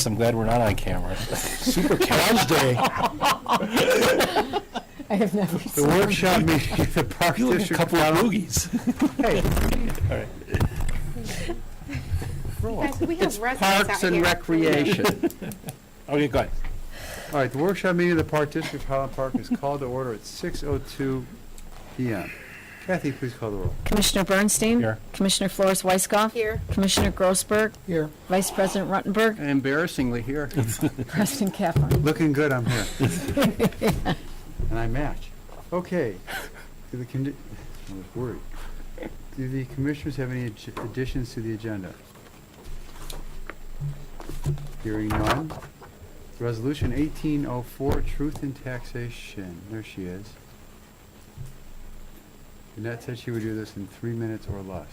I'm glad we're not on camera. Super Cows Day. I have never The seen. workshop meeting at the Park You look a District. couple of boogies. Hey, All right. Guys, we have residents Parks out and here. Recreation. Okay, go ahead. All right, the workshop meeting of the Park District of Highland Park is called to order at 6:02 PM. Kathy, please call the roll. Commissioner Bernstein? Here. Commissioner Flores Weisskopf? Here. Commissioner Grossberg? Here. Vice President Ruttenberg? Embarrassingly here. President Kaplan? Looking good, I'm here. And I match. Okay. I was worried. Do the commissioners have any additions to the agenda? Hearing none. Resolution 1804, Truth in Taxation. There she is. Annette said she would do this in 3 minutes or less.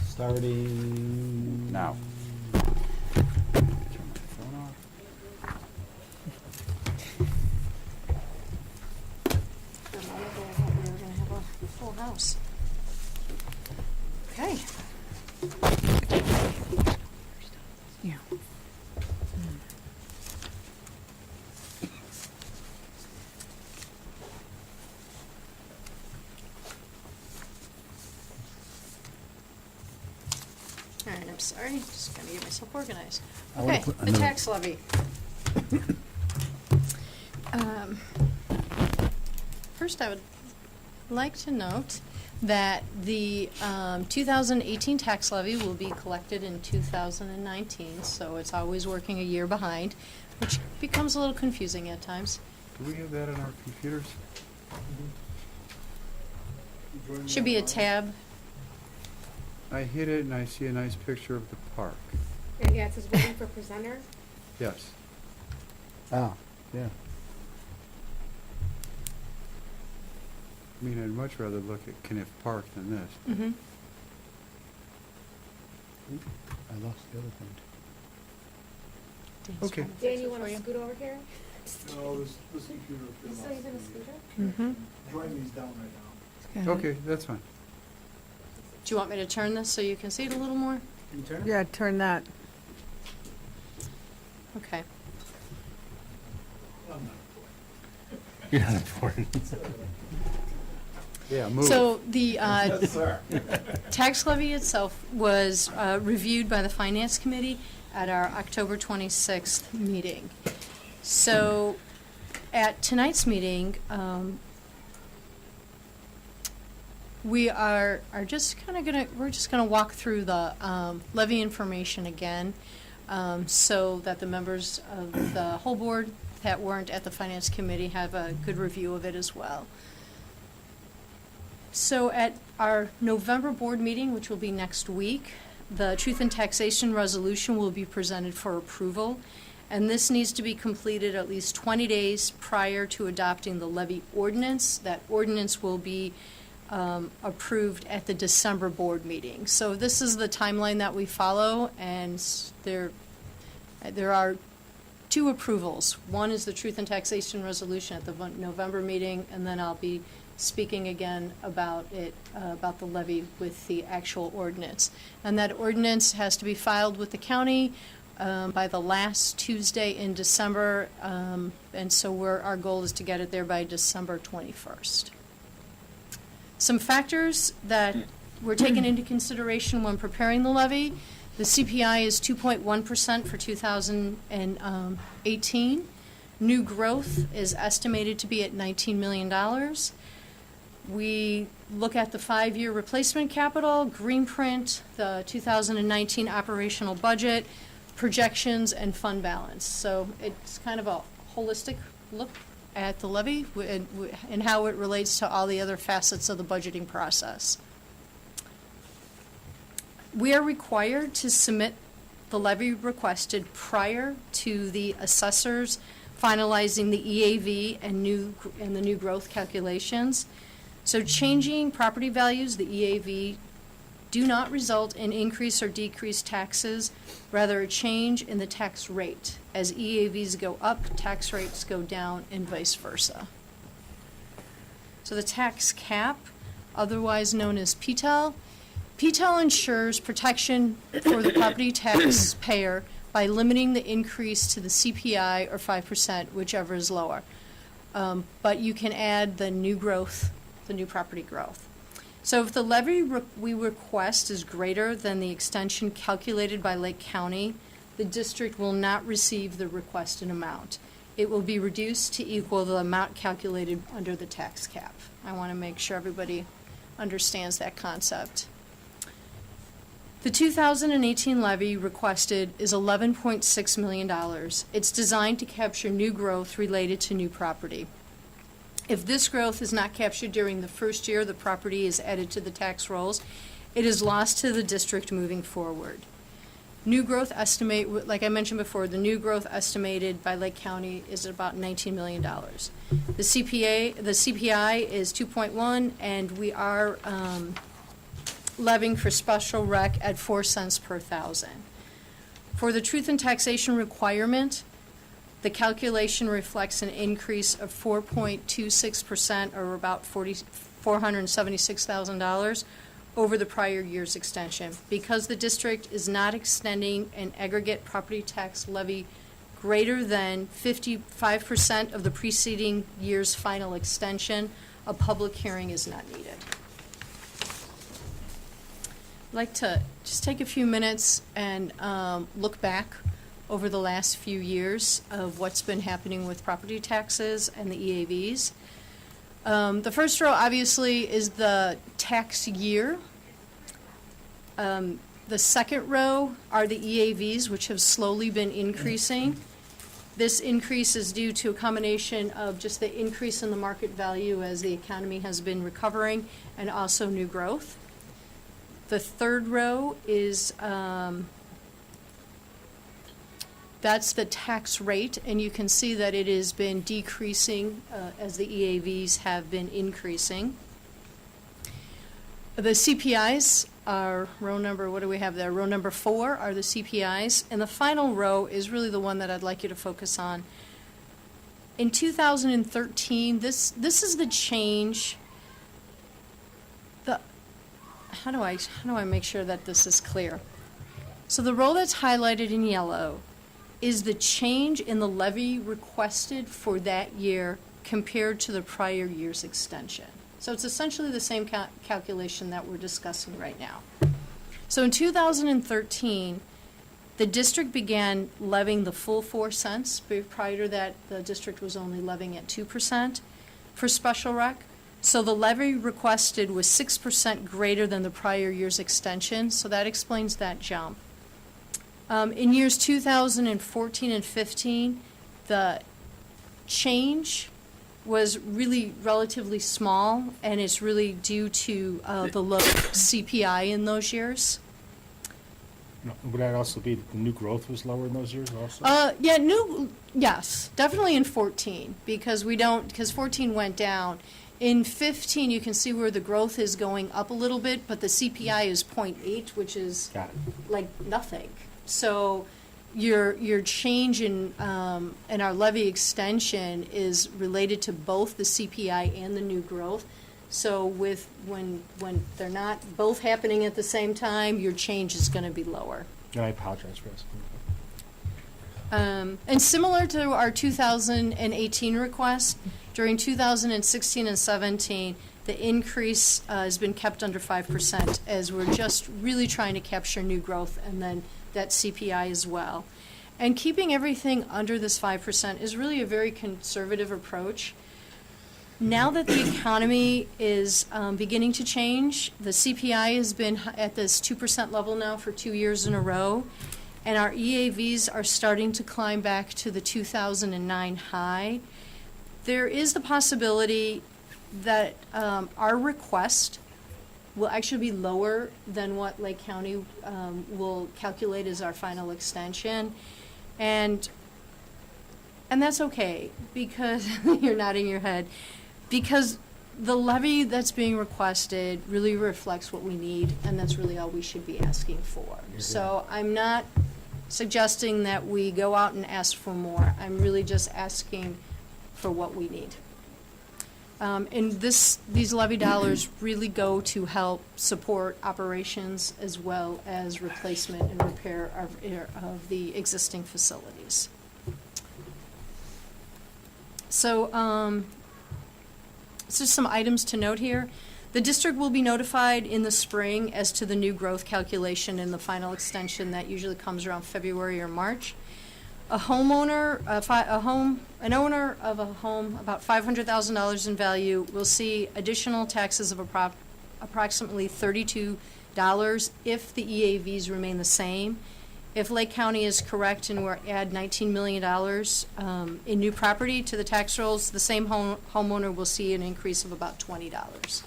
Starting Now. Turn my phone off. A moment ago, I thought we were gonna have a full house. Okay. Yeah. All right, I'm sorry, just gotta get myself organized. I wanna Okay, put the another- tax levy. First, I would like to note that the 2018 tax levy will be collected in 2019, so it's always working a year behind, which becomes a little confusing at times. Do we have that on our computers? Should be a tab. I hit it and I see a nice picture of the park. Yeah, it says waiting for presenter. Yes. Ah, yeah. I mean, I'd much rather look at Kniff Park than this. Mm-hmm. I lost the other thing. Okay. Dan, you want to scoot over here? No, this computer. You still using a scooter? Mm-hmm. Join me's down right now. Okay, that's fine. Do you want me to turn this so you can see it a little more? Can you turn it? Yeah, turn that. Okay. I'm not. You're not important. Yeah, move. So the Yes, sir. tax levy itself was reviewed by the Finance Committee at our October 26th meeting. So at tonight's meeting, we are just kind of we're just gonna walk through the levy information again, so that the members of the whole board that weren't at the Finance Committee have a good review of it as well. So at our November board meeting, which will be next week, the Truth in Taxation resolution will be presented for approval, and this needs to be completed at least 20 days prior to adopting the levy ordinance. That ordinance will be approved at the December board meeting. So this is the timeline that we follow, and there are two approvals. One is the Truth in Taxation resolution at the November meeting, and then I'll be speaking again about it, about the levy with the actual ordinance. And that ordinance has to be filed with the county by the last Tuesday in December, and so our goal is to get it there by December 21st. Some factors that were taken into consideration when preparing the levy: the CPI is 2.1% for 2018. New growth is estimated to be at $19 million. We look at the 5-year replacement capital, green print, the 2019 operational budget, projections, and fund balance. So it's kind of a holistic look at the levy and how it relates to all the other facets of the budgeting process. We are required to submit the levy requested prior to the assessors finalizing the EAV and the new growth calculations. So changing property values, the EAV, do not result in increase or decreased taxes, rather a change in the tax rate. As EAVs go up, tax rates go down, and vice versa. So the tax cap, otherwise known as PTEL. PTEL ensures protection for the property taxpayer by limiting the increase to the CPI or 5%, whichever is lower. But you can add the new growth, the new property growth. So if the levy we request is greater than the extension calculated by Lake County, the district will not receive the requested amount. It will be reduced to equal the amount calculated under the tax cap. I want to make sure everybody understands that concept. The 2018 levy requested is $11.6 million. It's designed to capture new growth related to new property. If this growth is not captured during the first year the property is added to the tax rolls, it is lost to the district moving forward. New growth estimate, like I mentioned before, the new growth estimated by Lake County is about $19 million. The CPI is 2.1, and we are levying for special rec at 4 cents per thousand. For the truth in taxation requirement, the calculation reflects an increase of 4.26%, or about $476,000 over the prior year's extension. Because the district is not extending an aggregate property tax levy greater than 55% of the preceding year's final extension, a public hearing is not needed. I'd like to just take a few minutes and look back over the last few years of what's been happening with property taxes and the EAVs. The first row, obviously, is the tax year. The second row are the EAVs, which have slowly been increasing. This increase is due to a combination of just the increase in the market value as the economy has been recovering, and also new growth. The third row is that's the tax rate, and you can see that it has been decreasing as the EAVs have been increasing. The CPIs are row number, what do we have there? Row number 4 are the CPIs, and the final row is really the one that I'd like you to focus on. In 2013, this is the change. How do I make sure that this is clear? So the row that's highlighted in yellow is the change in the levy requested for that year compared to the prior year's extension. So it's essentially the same calculation that we're discussing right now. So in 2013, the district began levying the full 4 cents. Prior to that, the district was only levying at 2% for special rec. So the levy requested was 6% greater than the prior year's extension, so that explains that jump. In years 2014 and 15, the change was really relatively small, and it's really due to the low CPI in those years. No, would that also be that the new growth was lower in those years also? Yes, definitely in 14, because 14 went down. In 15, you can see where the growth is going up a little bit, but the CPI is 0.8, which is Got it. like nothing. So your change in our levy extension is related to both the CPI and the new growth. So when they're not both happening at the same time, your change is going to be lower. And I apologize for asking. And similar to our 2018 request, during 2016 and 17, the increase has been kept under 5%, as we're just really trying to capture new growth and then that CPI as well. And keeping everything under this 5% is really a very conservative approach. Now that the economy is beginning to change, the CPI has been at this 2% level now for 2 years in a row, and our EAVs are starting to climb back to the 2009 high. There is the possibility that our request will actually be lower than what Lake County will calculate as our final extension. And that's okay, because you're nodding your head, because the levy that's being requested really reflects what we need, and that's really all we should be asking for. So I'm not suggesting that we go out and ask for more. I'm really just asking for what we need. And these levy dollars really go to help support operations as well as replacement and repair of the existing facilities. So, just some items to note here. The district will be notified in the spring as to the new growth calculation and the final extension that usually comes around February or March. An owner of a home about $500,000 in value will see additional taxes of approximately $32 if the EAVs remain the same. If Lake County is correct and we add $19 million in new property to the tax rolls, the same homeowner will see an increase of about $20.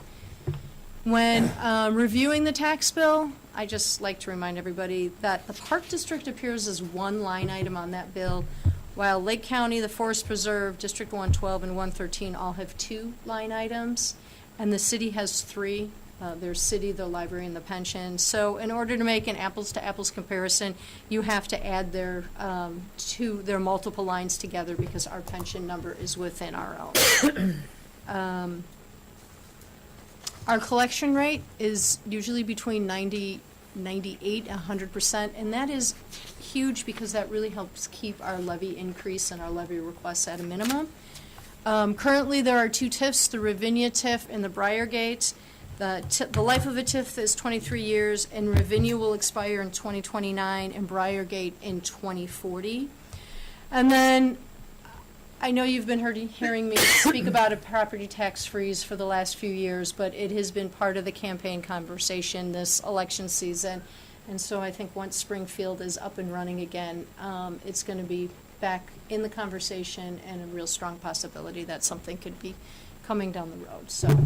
When reviewing the tax bill, I just like to remind everybody that the Park District appears as one line item on that bill, while Lake County, the Forest Preserve, District 112, and 113 all have 2 line items, and the city has 3. There's city, the library, and the pension. So in order to make an apples-to-apples comparison, you have to add their multiple lines together because our pension number is within our own. Our collection rate is usually between 98, 100%, and that is huge because that really helps keep our levy increase and our levy requests at a minimum. Currently, there are 2 TIFs, the Ravinia TIF and the Briargate. The life of a TIF is 23 years, and Ravinia will expire in 2029 and Briargate in 2040. And then I know you've been hearing me speak about a property tax freeze for the last few years, but it has been part of the campaign conversation this election season. And so I think once Springfield is up and running again, it's going to be back in the conversation and a real strong possibility that something could be coming down the road. So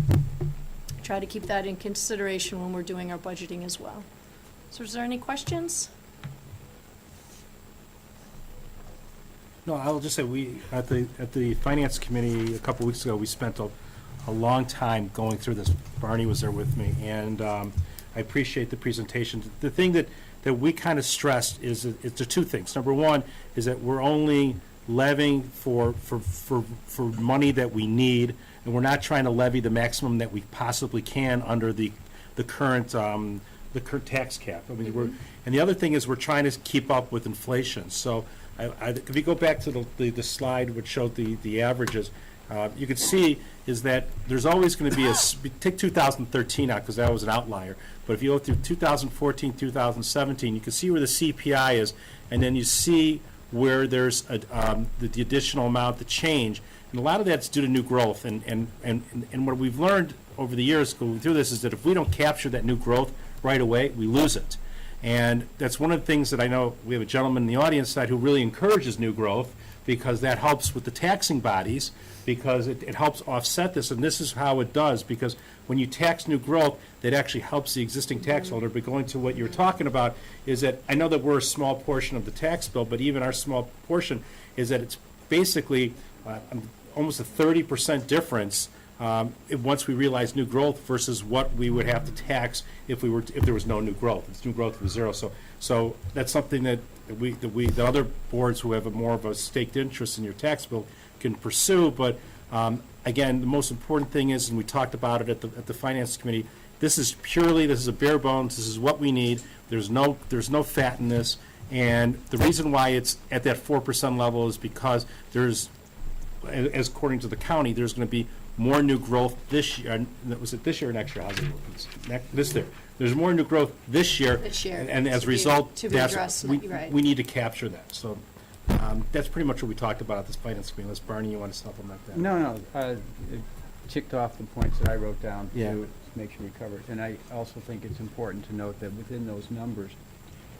try to keep that in consideration when we're doing our budgeting as well. So is there any questions? No, I'll just say we, at the Finance Committee a couple weeks ago, we spent a long time going through this. Barney was there with me, and I appreciate the presentation. The thing that we kind of stressed is that it's 2 things. Number one is that we're only levying for money that we need, and we're not trying to levy the maximum that we possibly can under the current tax cap. I mean, and the other thing is we're trying to keep up with inflation. So if you go back to the slide which showed the averages, you can see is that there's always going to be take 2013 out because that was an outlier. But if you go through 2014, 2017, you can see where the CPI is, and then you see where there's the additional amount, the change. And a lot of that's due to new growth. And what we've learned over the years going through this is that if we don't capture that new growth right away, we lose it. And that's one of the things that I know we have a gentleman in the audience side who really encourages new growth because that helps with the taxing bodies because it helps offset this. And this is how it does because when you tax new growth, that actually helps the existing tax holder. But going to what you're talking about is that I know that we're a small portion of the tax bill, but even our small portion is that it's basically almost a 30% difference once we realize new growth versus what we would have to tax if there was no new growth. It's new growth was 0. So that's something that the other boards who have more of a staked interest in your tax bill can pursue. But again, the most important thing is, and we talked about it at the Finance Committee, this is a bare bones. This is what we need. There's no fat in this. And the reason why it's at that 4% level is because there's, as according to the county, there's going to be more new growth this year. Was it this year or next year? How's it working? This year. There's more new growth this year. This year. And as a result, we need to capture that. So that's pretty much what we talked about at this Finance Committee. Unless, Barney, you want to supplement that? No, it ticked off the points that I wrote down Yeah. to make sure we cover it. And I also think it's important to note that within those numbers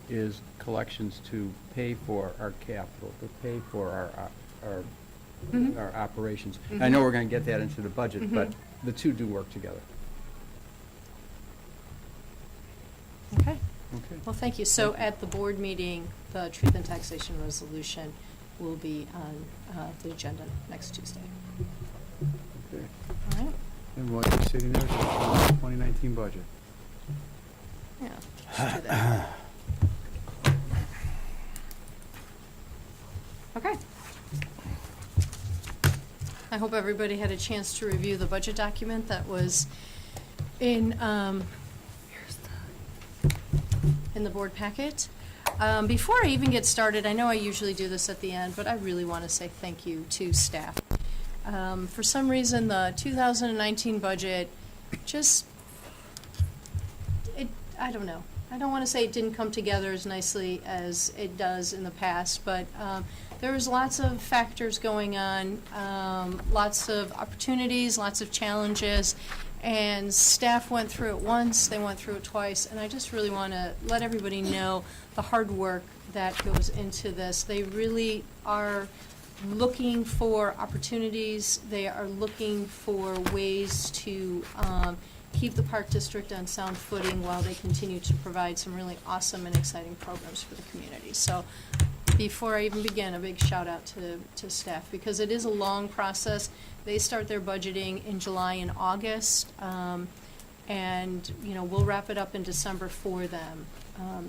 is collections to pay for our capital, to pay for our operations. I know we're going to get that into the budget, but the 2 do work together. Okay. Okay. Well, thank you. So at the board meeting, the Truth and Taxation Resolution will be on the agenda next Tuesday. Okay. All right? And what you're sitting there is the 2019 budget. Yeah. Let's do that. Okay. I hope everybody had a chance to review the budget document that was in the board packet. Before I even get started, I know I usually do this at the end, but I really want to say thank you to staff. For some reason, the 2019 budget just, I don't know. I don't want to say it didn't come together as nicely as it does in the past, but there was lots of factors going on, lots of opportunities, lots of challenges, and staff went through it once, they went through it twice, and I just really want to let everybody know the hard work that goes into this. They really are looking for opportunities, they are looking for ways to keep the Park District on sound footing while they continue to provide some really awesome and exciting programs for the community. So before I even begin, a big shout out to staff, because it is a long process. They start their budgeting in July and August, and we'll wrap it up in December for them.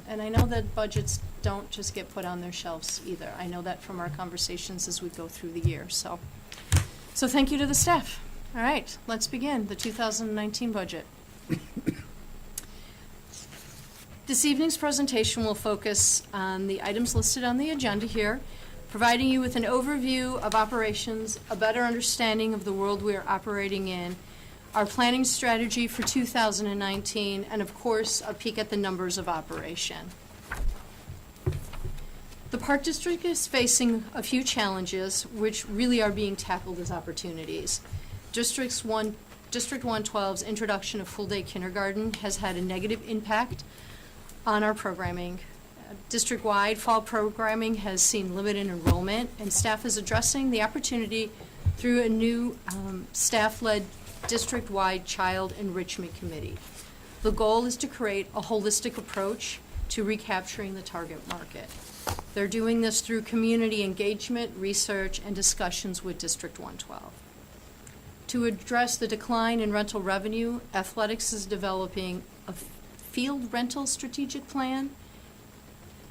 And I know that budgets don't just get put on their shelves either. I know that from our conversations as we go through the year. So thank you to the staff. All right, let's begin the 2019 budget. This evening's presentation will focus on the items listed on the agenda here, providing you with an overview of operations, a better understanding of the world we are operating in, our planning strategy for 2019, and of course, a peek at the numbers of operation. The Park District is facing a few challenges which really are being tackled as opportunities. District 112's introduction of full-day kindergarten has had a negative impact on our programming. District-wide fall programming has seen limited enrollment, and staff is addressing the opportunity through a new staff-led district-wide child enrichment committee. The goal is to create a holistic approach to recapturing the target market. They're doing this through community engagement, research, and discussions with District 112. To address the decline in rental revenue, athletics is developing a field rental strategic plan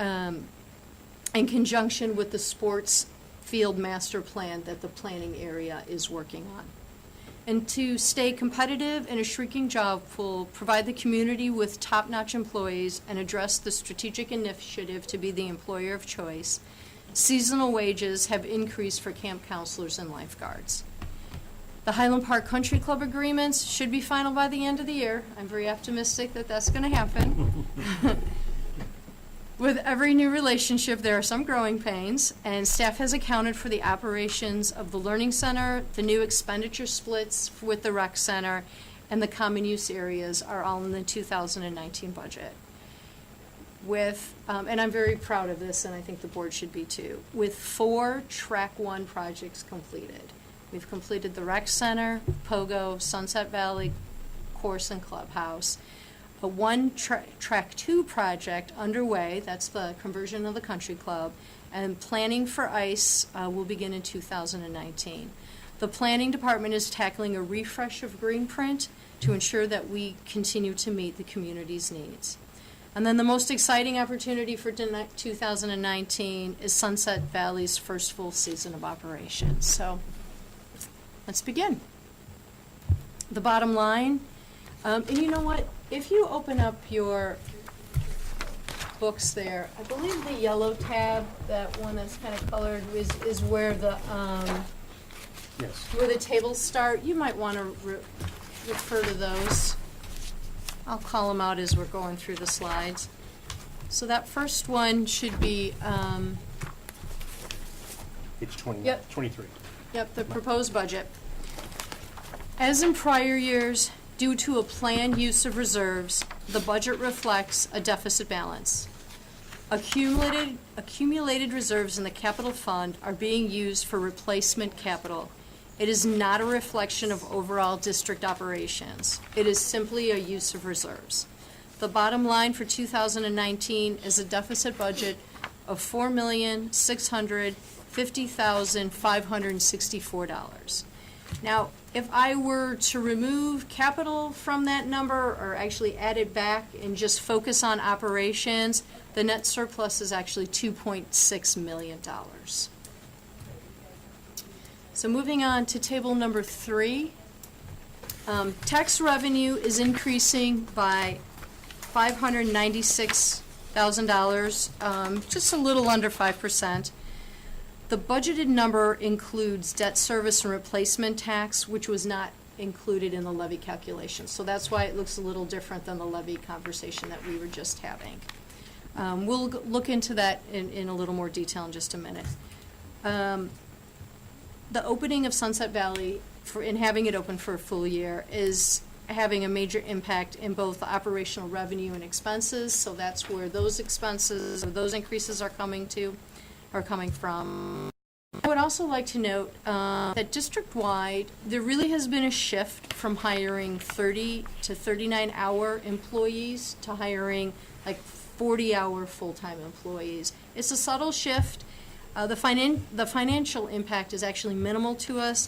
in conjunction with the sports field master plan that the planning area is working on. And to stay competitive in a shrinking job pool, provide the community with top-notch employees, and address the strategic initiative to be the employer of choice, seasonal wages have increased for camp counselors and lifeguards. The Highland Park Country Club agreements should be final by the end of the year. I'm very optimistic that that's going to happen. With every new relationship, there are some growing pains, and staff has accounted for the operations of the Learning Center, the new expenditure splits with the Rec Center, and the common use areas are all in the 2019 budget. With, and I'm very proud of this, and I think the board should be too, with 4 Track 1 projects completed. We've completed the Rec Center, Pogo, Sunset Valley, Course and Clubhouse. A 1 Track 2 project underway, that's the conversion of the country club, and planning for ICE will begin in 2019. The planning department is tackling a refresh of Greenprint to ensure that we continue to meet the community's needs. And then the most exciting opportunity for 2019 is Sunset Valley's first full season of operations. So let's begin. The bottom line, and you know what? If you open up your books there, I believe the yellow tab, that one that's kind of colored, is where the Yes. where the tables start. You might want to refer to those. I'll call them out as we're going through the slides. So that first one should be, Page 20, Yep. 23. yep, the proposed budget. As in prior years, due to a planned use of reserves, the budget reflects a deficit balance. Accumulated reserves in the capital fund are being used for replacement capital. It is not a reflection of overall district operations. It is simply a use of reserves. The bottom line for 2019 is a deficit budget of $4,650,564. Now, if I were to remove capital from that number, or actually add it back and just focus on operations, the net surplus is actually $2.6 million. So moving on to table number 3. Tax revenue is increasing by $596,000, just a little under 5%. The budgeted number includes debt service and replacement tax, which was not included in the levy calculation. So that's why it looks a little different than the levy conversation that we were just having. We'll look into that in a little more detail in just a minute. The opening of Sunset Valley in having it open for a full year is having a major impact in both the operational revenue and expenses. So that's where those expenses, or those increases are coming from. I would also like to note that district-wide, there really has been a shift from hiring 30 to 39-hour employees to hiring like 40-hour full-time employees. It's a subtle shift. The financial impact is actually minimal to us,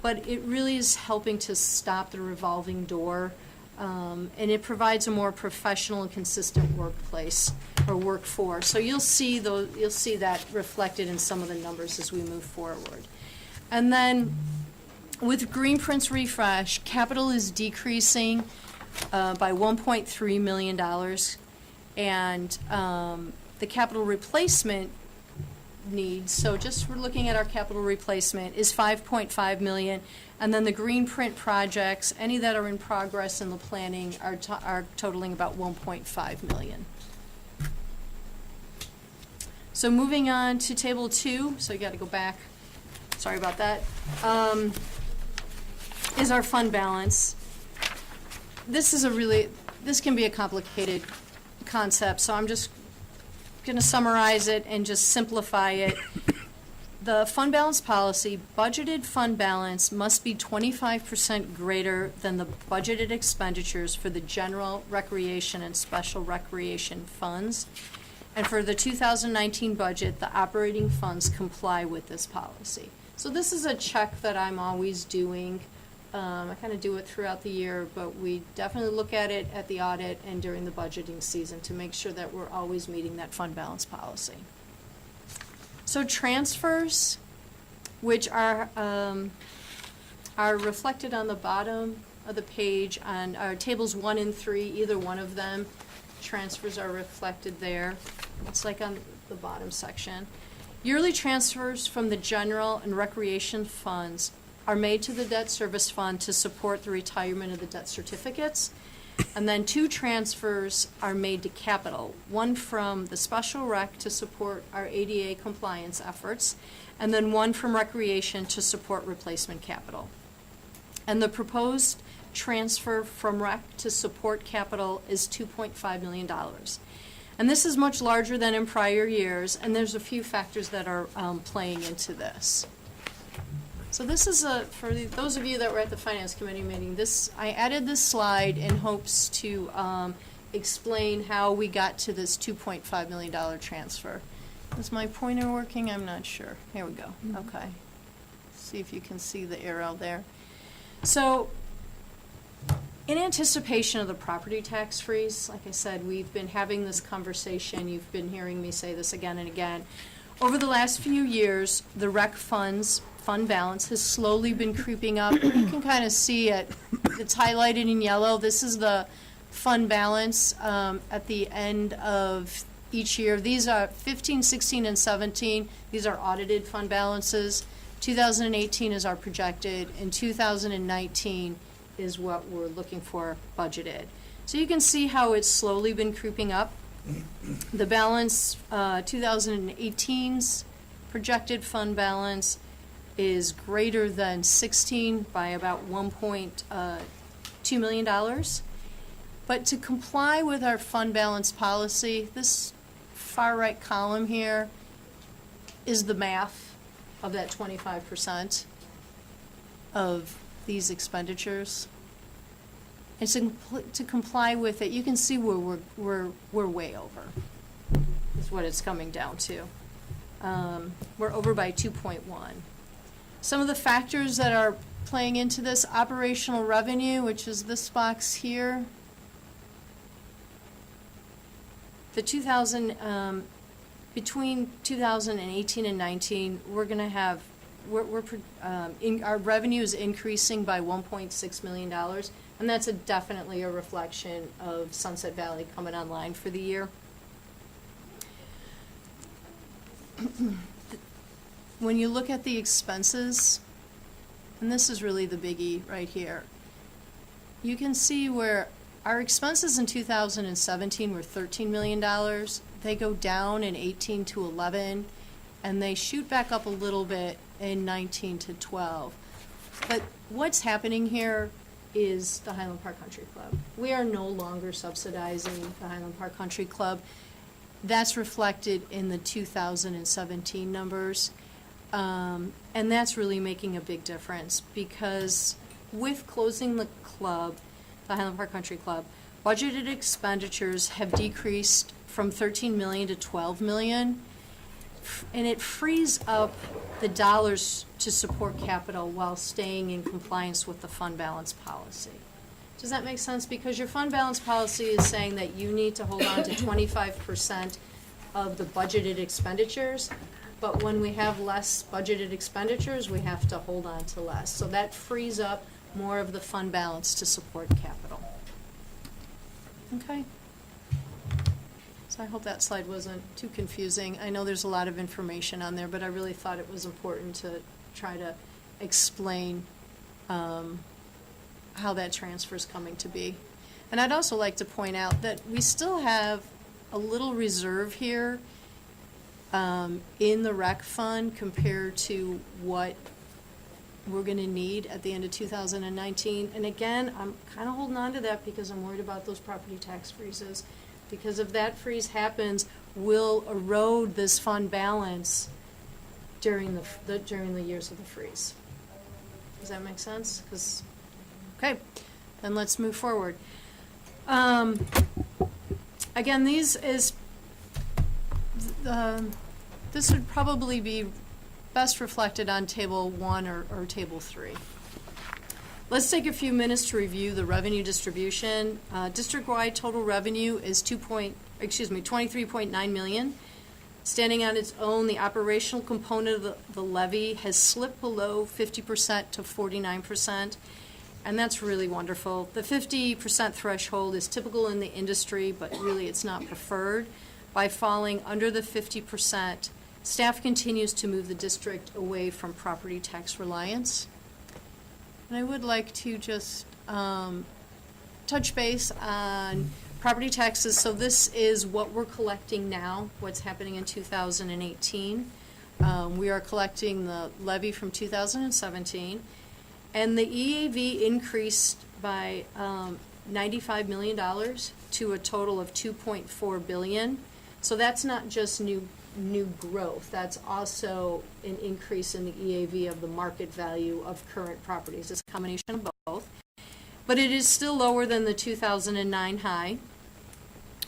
but it really is helping to stop the revolving door, and it provides a more professional and consistent workplace or workforce. So you'll see that reflected in some of the numbers as we move forward. And then with Greenprint's refresh, capital is decreasing by $1.3 million, and the capital replacement needs, so just we're looking at our capital replacement, is $5.5 million, and then the Greenprint projects, any that are in progress in the planning, are totaling about $1.5 million. So moving on to table 2, so you got to go back, sorry about that, is our fund balance. This can be a complicated concept, so I'm just going to summarize it and just simplify it. The fund balance policy, budgeted fund balance must be 25% greater than the budgeted expenditures for the general recreation and special recreation funds. And for the 2019 budget, the operating funds comply with this policy. So this is a check that I'm always doing. I kind of do it throughout the year, but we definitely look at it at the audit and during the budgeting season to make sure that we're always meeting that fund balance policy. So transfers, which are reflected on the bottom of the page on our tables 1 and 3, either one of them, transfers are reflected there. It's like on the bottom section. Yearly transfers from the general and recreation funds are made to the debt service fund to support the retirement of the debt certificates. And then 2 transfers are made to capital, one from the special rec to support our ADA compliance efforts, and then one from recreation to support replacement capital. And the proposed transfer from rec to support capital is $2.5 million. And this is much larger than in prior years, and there's a few factors that are playing into this. So this is for those of you that were at the Finance Committee meeting, I added this slide in hopes to explain how we got to this $2.5 million transfer. Is my pointer working? I'm not sure. Here we go. Okay. See if you can see the arrow there. So in anticipation of the property tax freeze, like I said, we've been having this conversation. You've been hearing me say this again and again. Over the last few years, the rec fund balance has slowly been creeping up. You can kind of see it. It's highlighted in yellow. This is the fund balance at the end of each year. These are 15, 16, and 17. These are audited fund balances. 2018 is our projected, and 2019 is what we're looking for budgeted. So you can see how it's slowly been creeping up. The balance, 2018's projected fund balance is greater than 16 by about $1.2 million. But to comply with our fund balance policy, this far right column here is the math of that 25% of these expenditures. And to comply with it, you can see where we're way over, is what it's coming down to. We're over by 2.1. Some of the factors that are playing into this, operational revenue, which is this box here. Between 2018 and 19, we're going to have our revenue is increasing by $1.6 million, and that's definitely a reflection of Sunset Valley coming online for the year. When you look at the expenses, and this is really the biggie right here, you can see where our expenses in 2017 were $13 million. They go down in 18 to 11, and they shoot back up a little bit in 19 to 12. But what's happening here is the Highland Park Country Club. We are no longer subsidizing the Highland Park Country Club. That's reflected in the 2017 numbers. And that's really making a big difference, because with closing the club, the Highland Park Country Club, budgeted expenditures have decreased from 13 million to 12 million, and it frees up the dollars to support capital while staying in compliance with the fund balance policy. Does that make sense? Because your fund balance policy is saying that you need to hold on to 25% of the budgeted expenditures, but when we have less budgeted expenditures, we have to hold on to less. So that frees up more of the fund balance to support capital. Okay? So I hope that slide wasn't too confusing. I know there's a lot of information on there, but I really thought it was important to try to explain how that transfer is coming to be. And I'd also like to point out that we still have a little reserve here in the rec fund compared to what we're going to need at the end of 2019. And again, I'm kind of holding on to that because I'm worried about those property tax freezes. Because if that freeze happens, we'll erode this fund balance during the years of the freeze. Does that make sense? Okay, then let's move forward. Again, this would probably be best reflected on Table 1 or Table 3. Let's take a few minutes to review the revenue distribution. District-wide total revenue is 23.9 million. Standing on its own, the operational component of the levy has slipped below 50% to 49%, and that's really wonderful. The 50% threshold is typical in the industry, but really it's not preferred. By falling under the 50%, staff continues to move the district away from property tax reliance. And I would like to just touch base on property taxes. So this is what we're collecting now, what's happening in 2018. We are collecting the levy from 2017. And the EAV increased by $95 million to a total of $2.4 billion. So that's not just new growth, that's also an increase in the EAV of the market value of current properties. It's a combination of both. But it is still lower than the 2009 high.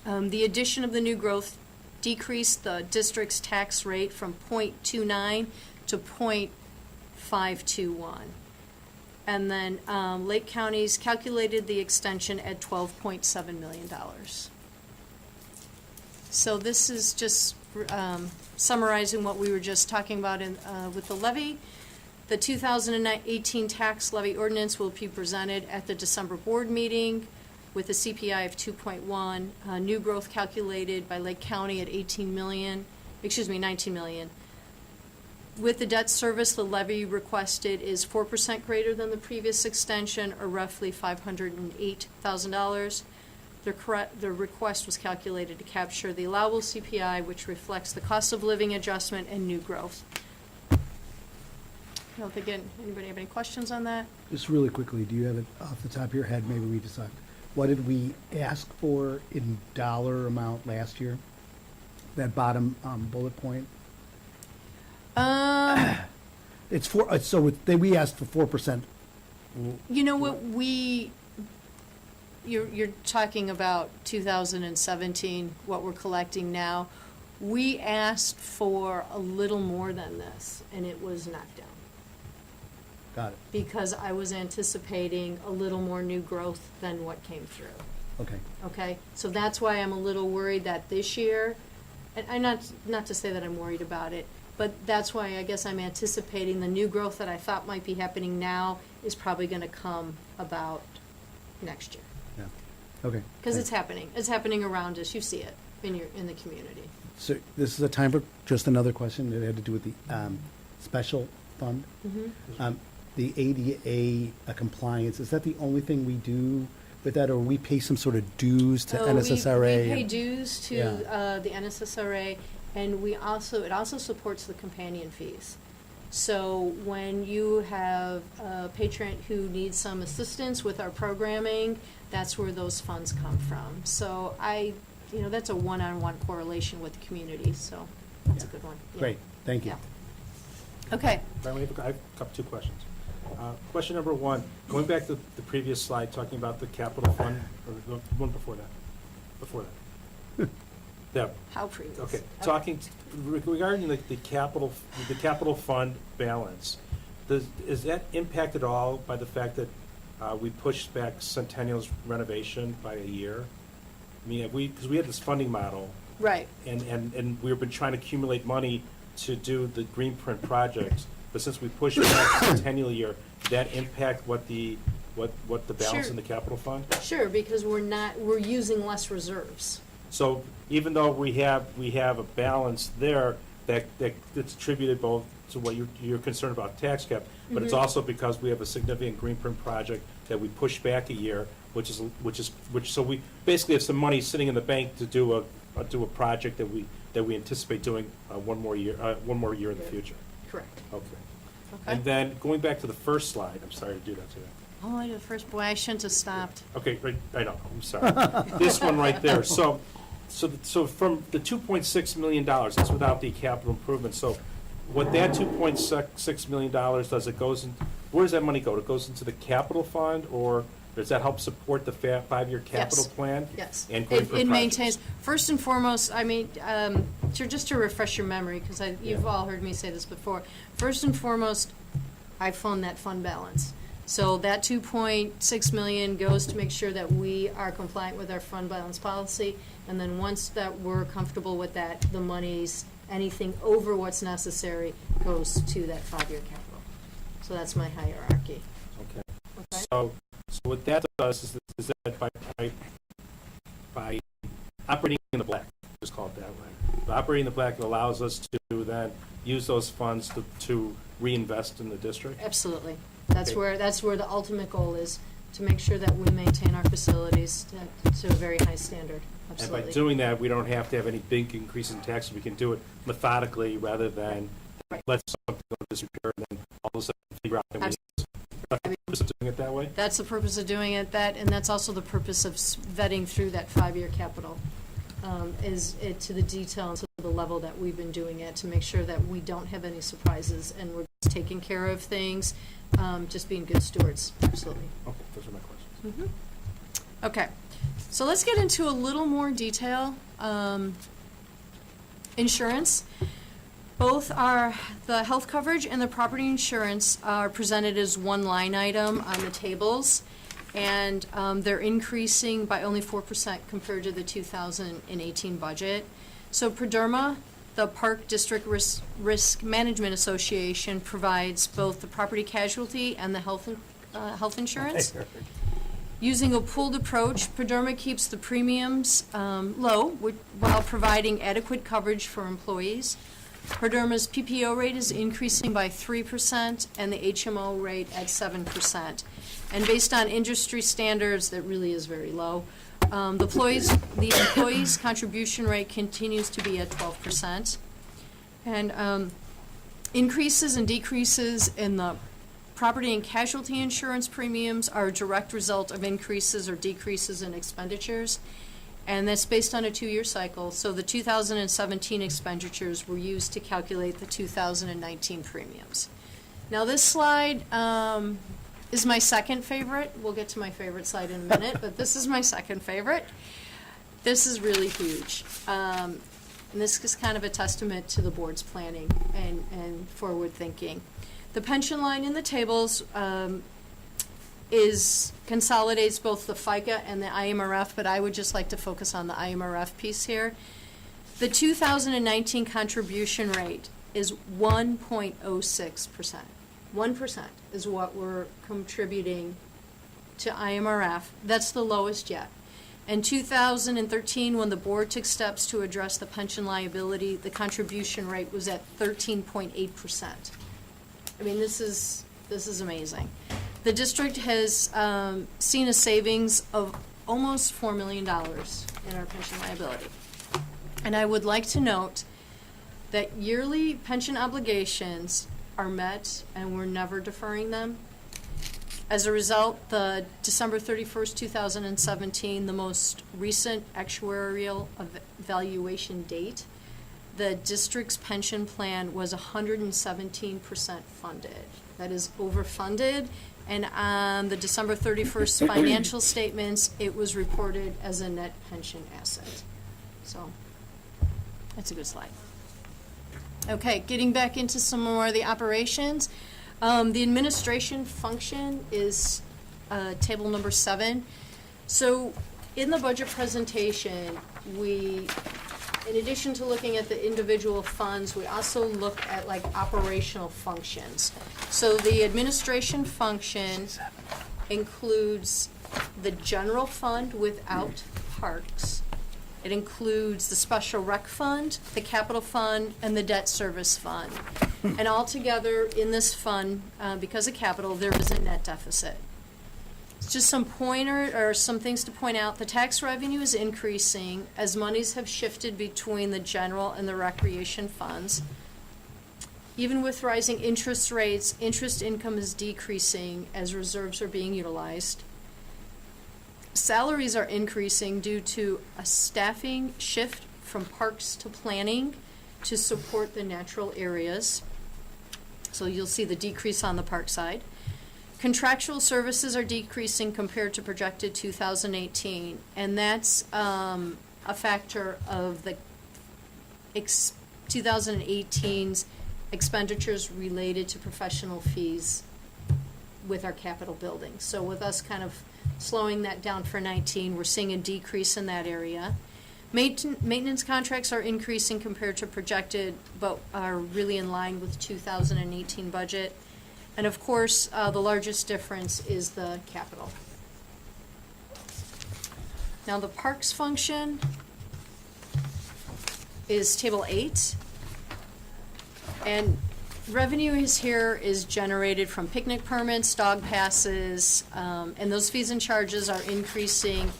The addition of the new growth decreased the district's tax rate from 0.29 to 0.521. And then Lake County's calculated the extension at $12.7 million. So this is just summarizing what we were just talking about with the levy. The 2018 tax levy ordinance will be presented at the December board meeting with a CPI of 2.1. New growth calculated by Lake County at 19 million. With the debt service, the levy requested is 4% greater than the previous extension, or roughly $508,000. The request was calculated to capture the allowable CPI, which reflects the cost of living adjustment and new growth. I don't think anybody have any questions on that? Just really quickly, do you have it off the top of your head? Maybe we decide. What did we ask for in dollar amount last year? That bottom bullet point? It's four. So we asked for 4%. You know what, you're talking about 2017, what we're collecting now. We asked for a little more than this, and it was knocked down. Got it. Because I was anticipating a little more new growth than what came through. Okay. Okay, so that's why I'm a little worried that this year, and not to say that I'm worried about it, But that's why I guess I'm anticipating the new growth that I thought might be happening now is probably gonna come about next year. Yeah, okay. Because it's happening. It's happening around us. You see it in the community. So this is a time for just another question that had to do with the special fund. The ADA compliance, is that the only thing we do with that, or we pay some sort of dues to So NSSRA? We pay dues to Yeah. the NSSRA, and it also supports the companion fees. So when you have a patron who needs some assistance with our programming, that's where those funds come from. So that's a one-on-one correlation with the community, so that's a good one. Yeah. Great, thank you. Yeah. Okay. Brian, I have two questions. Question number one, going back to the previous slide, talking about the capital fund, or the one before that. Yeah, How previous? okay. Talking, regarding the capital fund balance, is that impacted at all by the fact that we pushed back Centennial's renovation by a year? I mean, because we had this funding model, Right. and we've been trying to accumulate money to do the green print projects, but since we pushed back Centennial year, did that impact what the balance Sure. in the capital fund? Sure, because we're using less reserves. So even though we have a balance there, that's attributed both to what you're concerned about tax cap, but it's also because we have a significant green print project that we pushed back a year, so we basically have some money sitting in the bank to do a project that we anticipate doing one more year in the future. Correct. Okay. Okay. And then going back to the first slide, I'm sorry to do that to you. Oh, I did first, boy, I shouldn't have stopped. Okay, right, I know, I'm sorry. This one right there, so from the $2.6 million, that's without the capital improvement, so what that $2.6 million does, where does that money go? It goes into the capital fund, or does that help support the five-year capital Yes. plan? Yes. And green print It projects? maintains, first and foremost, I mean, just to refresh your memory, because you've all heard me say this before. First and foremost, I fund that fund balance. So that 2.6 million goes to make sure that we are compliant with our fund balance policy. And then once that we're comfortable with that, the monies, anything over what's necessary goes to that 5-year capital. So that's my hierarchy. Okay. Okay? So what that does is that by operating in the black, just call it that way, by operating in the black, it allows us to then use those funds to reinvest in the district? Absolutely. That's Okay. where the ultimate goal is, to make sure that we maintain our facilities to a very high standard. And Absolutely. by doing that, we don't have to have any big increase in taxes. We can do it methodically rather than Right. let something go disappear and then all of a sudden figure out that we that's the purpose of doing it that way? That's the purpose of doing it, and that's also the purpose of vetting through that 5-year capital, is it to the detail and to the level that we've been doing it, to make sure that we don't have any surprises and we're just taking care of things, just being good stewards. Absolutely. Okay, those are my questions. Okay, so let's get into a little more detail. Insurance. Both the health coverage and the property insurance are presented as one line item on the tables, and they're increasing by only 4% compared to the 2018 budget. So Prederma, the Park District Risk Management Association, provides both the property casualty and the health insurance. Using a pooled approach, Prederma keeps the premiums low while providing adequate coverage for employees. Prederma's PPO rate is increasing by 3% and the HMO rate at 7%. And based on industry standards, that really is very low. The employees' contribution rate continues to be at 12%. And increases and decreases in the property and casualty insurance premiums are a direct result of increases or decreases in expenditures. And that's based on a 2-year cycle. So the 2017 expenditures were used to calculate the 2019 premiums. Now this slide is my second favorite. We'll get to my favorite slide in a minute, but this is my second favorite. This is really huge. And this is kind of a testament to the board's planning and forward thinking. The pension line in the tables consolidates both the FICA and the IMRF, but I would just like to focus on the IMRF piece here. The 2019 contribution rate is 1.06%. 1% is what we're contributing to IMRF. That's the lowest yet. In 2013, when the board took steps to address the pension liability, the contribution rate was at 13.8%. I mean, this is amazing. The district has seen a savings of almost $4 million in our pension liability. And I would like to note that yearly pension obligations are met and we're never deferring them. As a result, the December 31st, 2017, the most recent actuarial evaluation date, the district's pension plan was 117% funded. That is overfunded, and on the December 31st financial statements, it was reported as a net pension asset. So, that's a good slide. Okay, getting back into some more of the operations. The administration function is table number 7. So in the budget presentation, we, in addition to looking at the individual funds, we also look at like operational functions. So the administration function includes the general fund without parks. It includes the special rec fund, the capital fund, and the debt service fund. And altogether, in this fund, because of capital, there is a net deficit. It's just some things to point out. The tax revenue is increasing as monies have shifted between the general and the recreation funds. Even with rising interest rates, interest income is decreasing as reserves are being utilized. Salaries are increasing due to a staffing shift from parks to planning to support the natural areas. So you'll see the decrease on the park side. Contractual services are decreasing compared to projected 2018, and that's a factor of the 2018's expenditures related to professional fees with our capital building. So with us kind of slowing that down for 19, we're seeing a decrease in that area. Maintenance contracts are increasing compared to projected, but are really in line with 2018 budget. And of course, the largest difference is the capital. Now the parks function is table 8. And revenue is generated from picnic permits, dog passes, and those fees and charges are increasing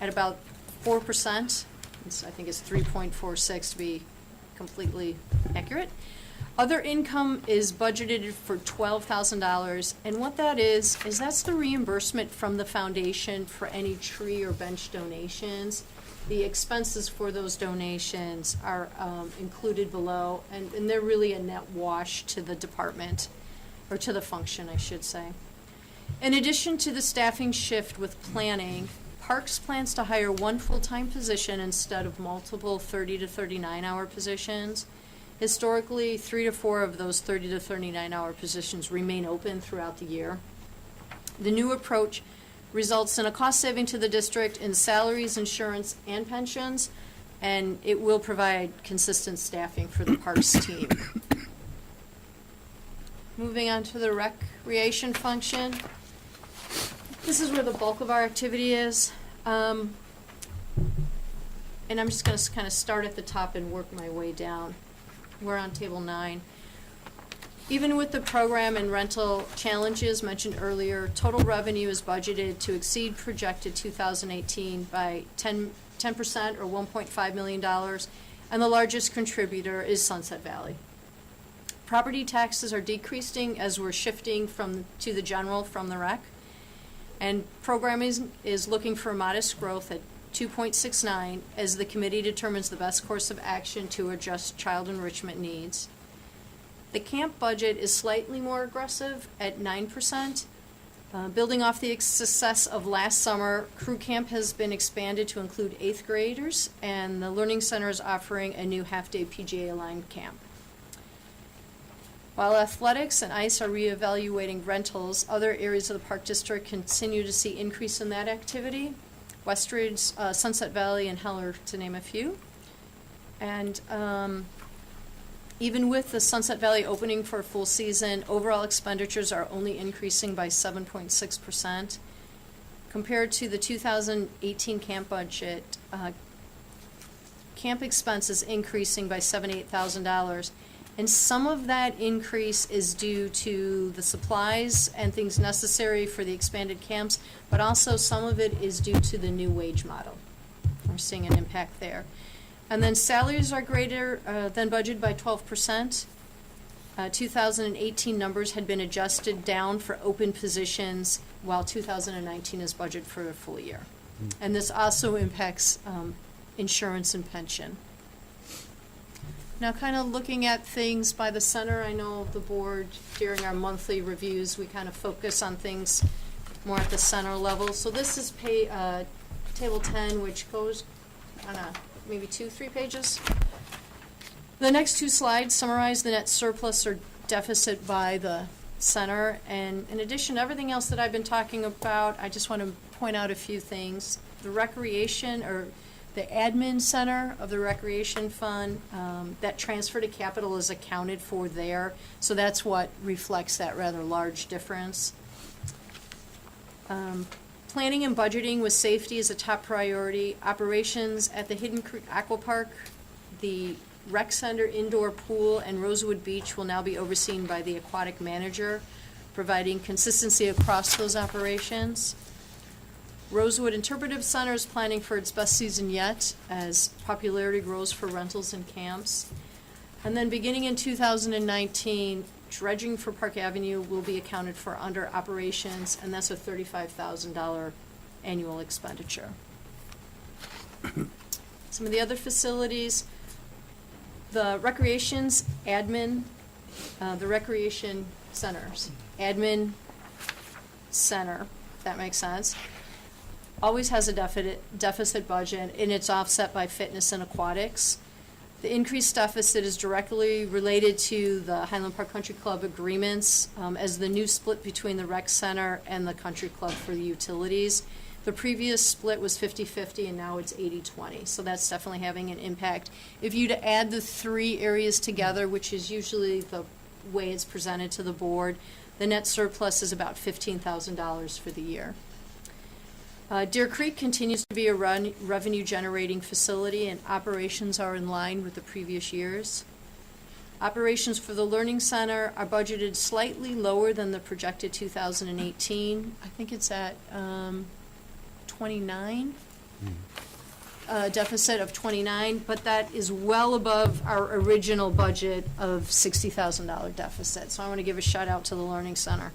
at about 4%. I think it's 3.46 to be completely accurate. Other income is budgeted for $12,000, and what that is that's the reimbursement from the foundation for any tree or bench donations. The expenses for those donations are included below, and they're really a net wash to the department, or to the function, I should say. In addition to the staffing shift with planning, Parks plans to hire one full-time position instead of multiple 30 to 39-hour positions. Historically, 3 to 4 of those 30 to 39-hour positions remain open throughout the year. The new approach results in a cost saving to the district in salaries, insurance, and pensions, and it will provide consistent staffing for the parks team. Moving on to the recreation function. This is where the bulk of our activity is. And I'm just going to kind of start at the top and work my way down. We're on table 9. Even with the program and rental challenges mentioned earlier, total revenue is budgeted to exceed projected 2018 by 10% or $1.5 million, and the largest contributor is Sunset Valley. Property taxes are decreasing as we're shifting to the general from the rec, and programming is looking for modest growth at 2.69 as the committee determines the best course of action to adjust child enrichment needs. The camp budget is slightly more aggressive at 9%. Building off the success of last summer, crew camp has been expanded to include 8th graders, and the Learning Center is offering a new half-day PGA-aligned camp. While athletics and ICE are reevaluating rentals, other areas of the Park District continue to see increase in that activity. Westridge, Sunset Valley, and Heller, to name a few. And Even with the Sunset Valley opening for a full season, overall expenditures are only increasing by 7.6%. Compared to the 2018 camp budget, camp expenses increasing by $78,000. And some of that increase is due to the supplies and things necessary for the expanded camps, but also some of it is due to the new wage model. We're seeing an impact there. And then salaries are greater than budgeted by 12%. 2018 numbers had been adjusted down for open positions, while 2019 is budgeted for a full year. And this also impacts insurance and pension. Now, kind of looking at things by the center, I know the board, during our monthly reviews, we kind of focus on things more at the center level. So this is Table 10, which goes on maybe 2-3 pages. The next two slides summarize the net surplus or deficit by the center. And in addition to everything else that I've been talking about, I just want to point out a few things. The recreation, or the admin center of the recreation fund, that transfer to capital is accounted for there. So that's what reflects that rather large difference. Planning and budgeting with safety is a top priority. Operations at the Hidden Creek Aqua Park, the rec center, indoor pool, and Rosewood Beach will now be overseen by the aquatic manager, providing consistency across those operations. Rosewood Interpretive Center is planning for its best season yet as popularity grows for rentals and camps. And then beginning in 2019, dredging for Park Avenue will be accounted for under operations, and that's a $35,000 annual expenditure. Some of the other facilities, the recreations admin, the recreation centers, admin center, if that makes sense, always has a deficit budget, and it's offset by fitness and aquatics. The increased deficit is directly related to the Highland Park Country Club agreements, as the new split between the rec center and the country club for the utilities. The previous split was 50-50, and now it's 80-20, so that's definitely having an impact. If you to add the three areas together, which is usually the way it's presented to the board, the net surplus is about $15,000 for the year. Deer Creek continues to be a revenue-generating facility, and operations are in line with the previous years. Operations for the Learning Center are budgeted slightly lower than the projected 2018. I think it's at 29, deficit of 29, but that is well above our original budget of $60,000 deficit. So I want to give a shout out to the Learning Center.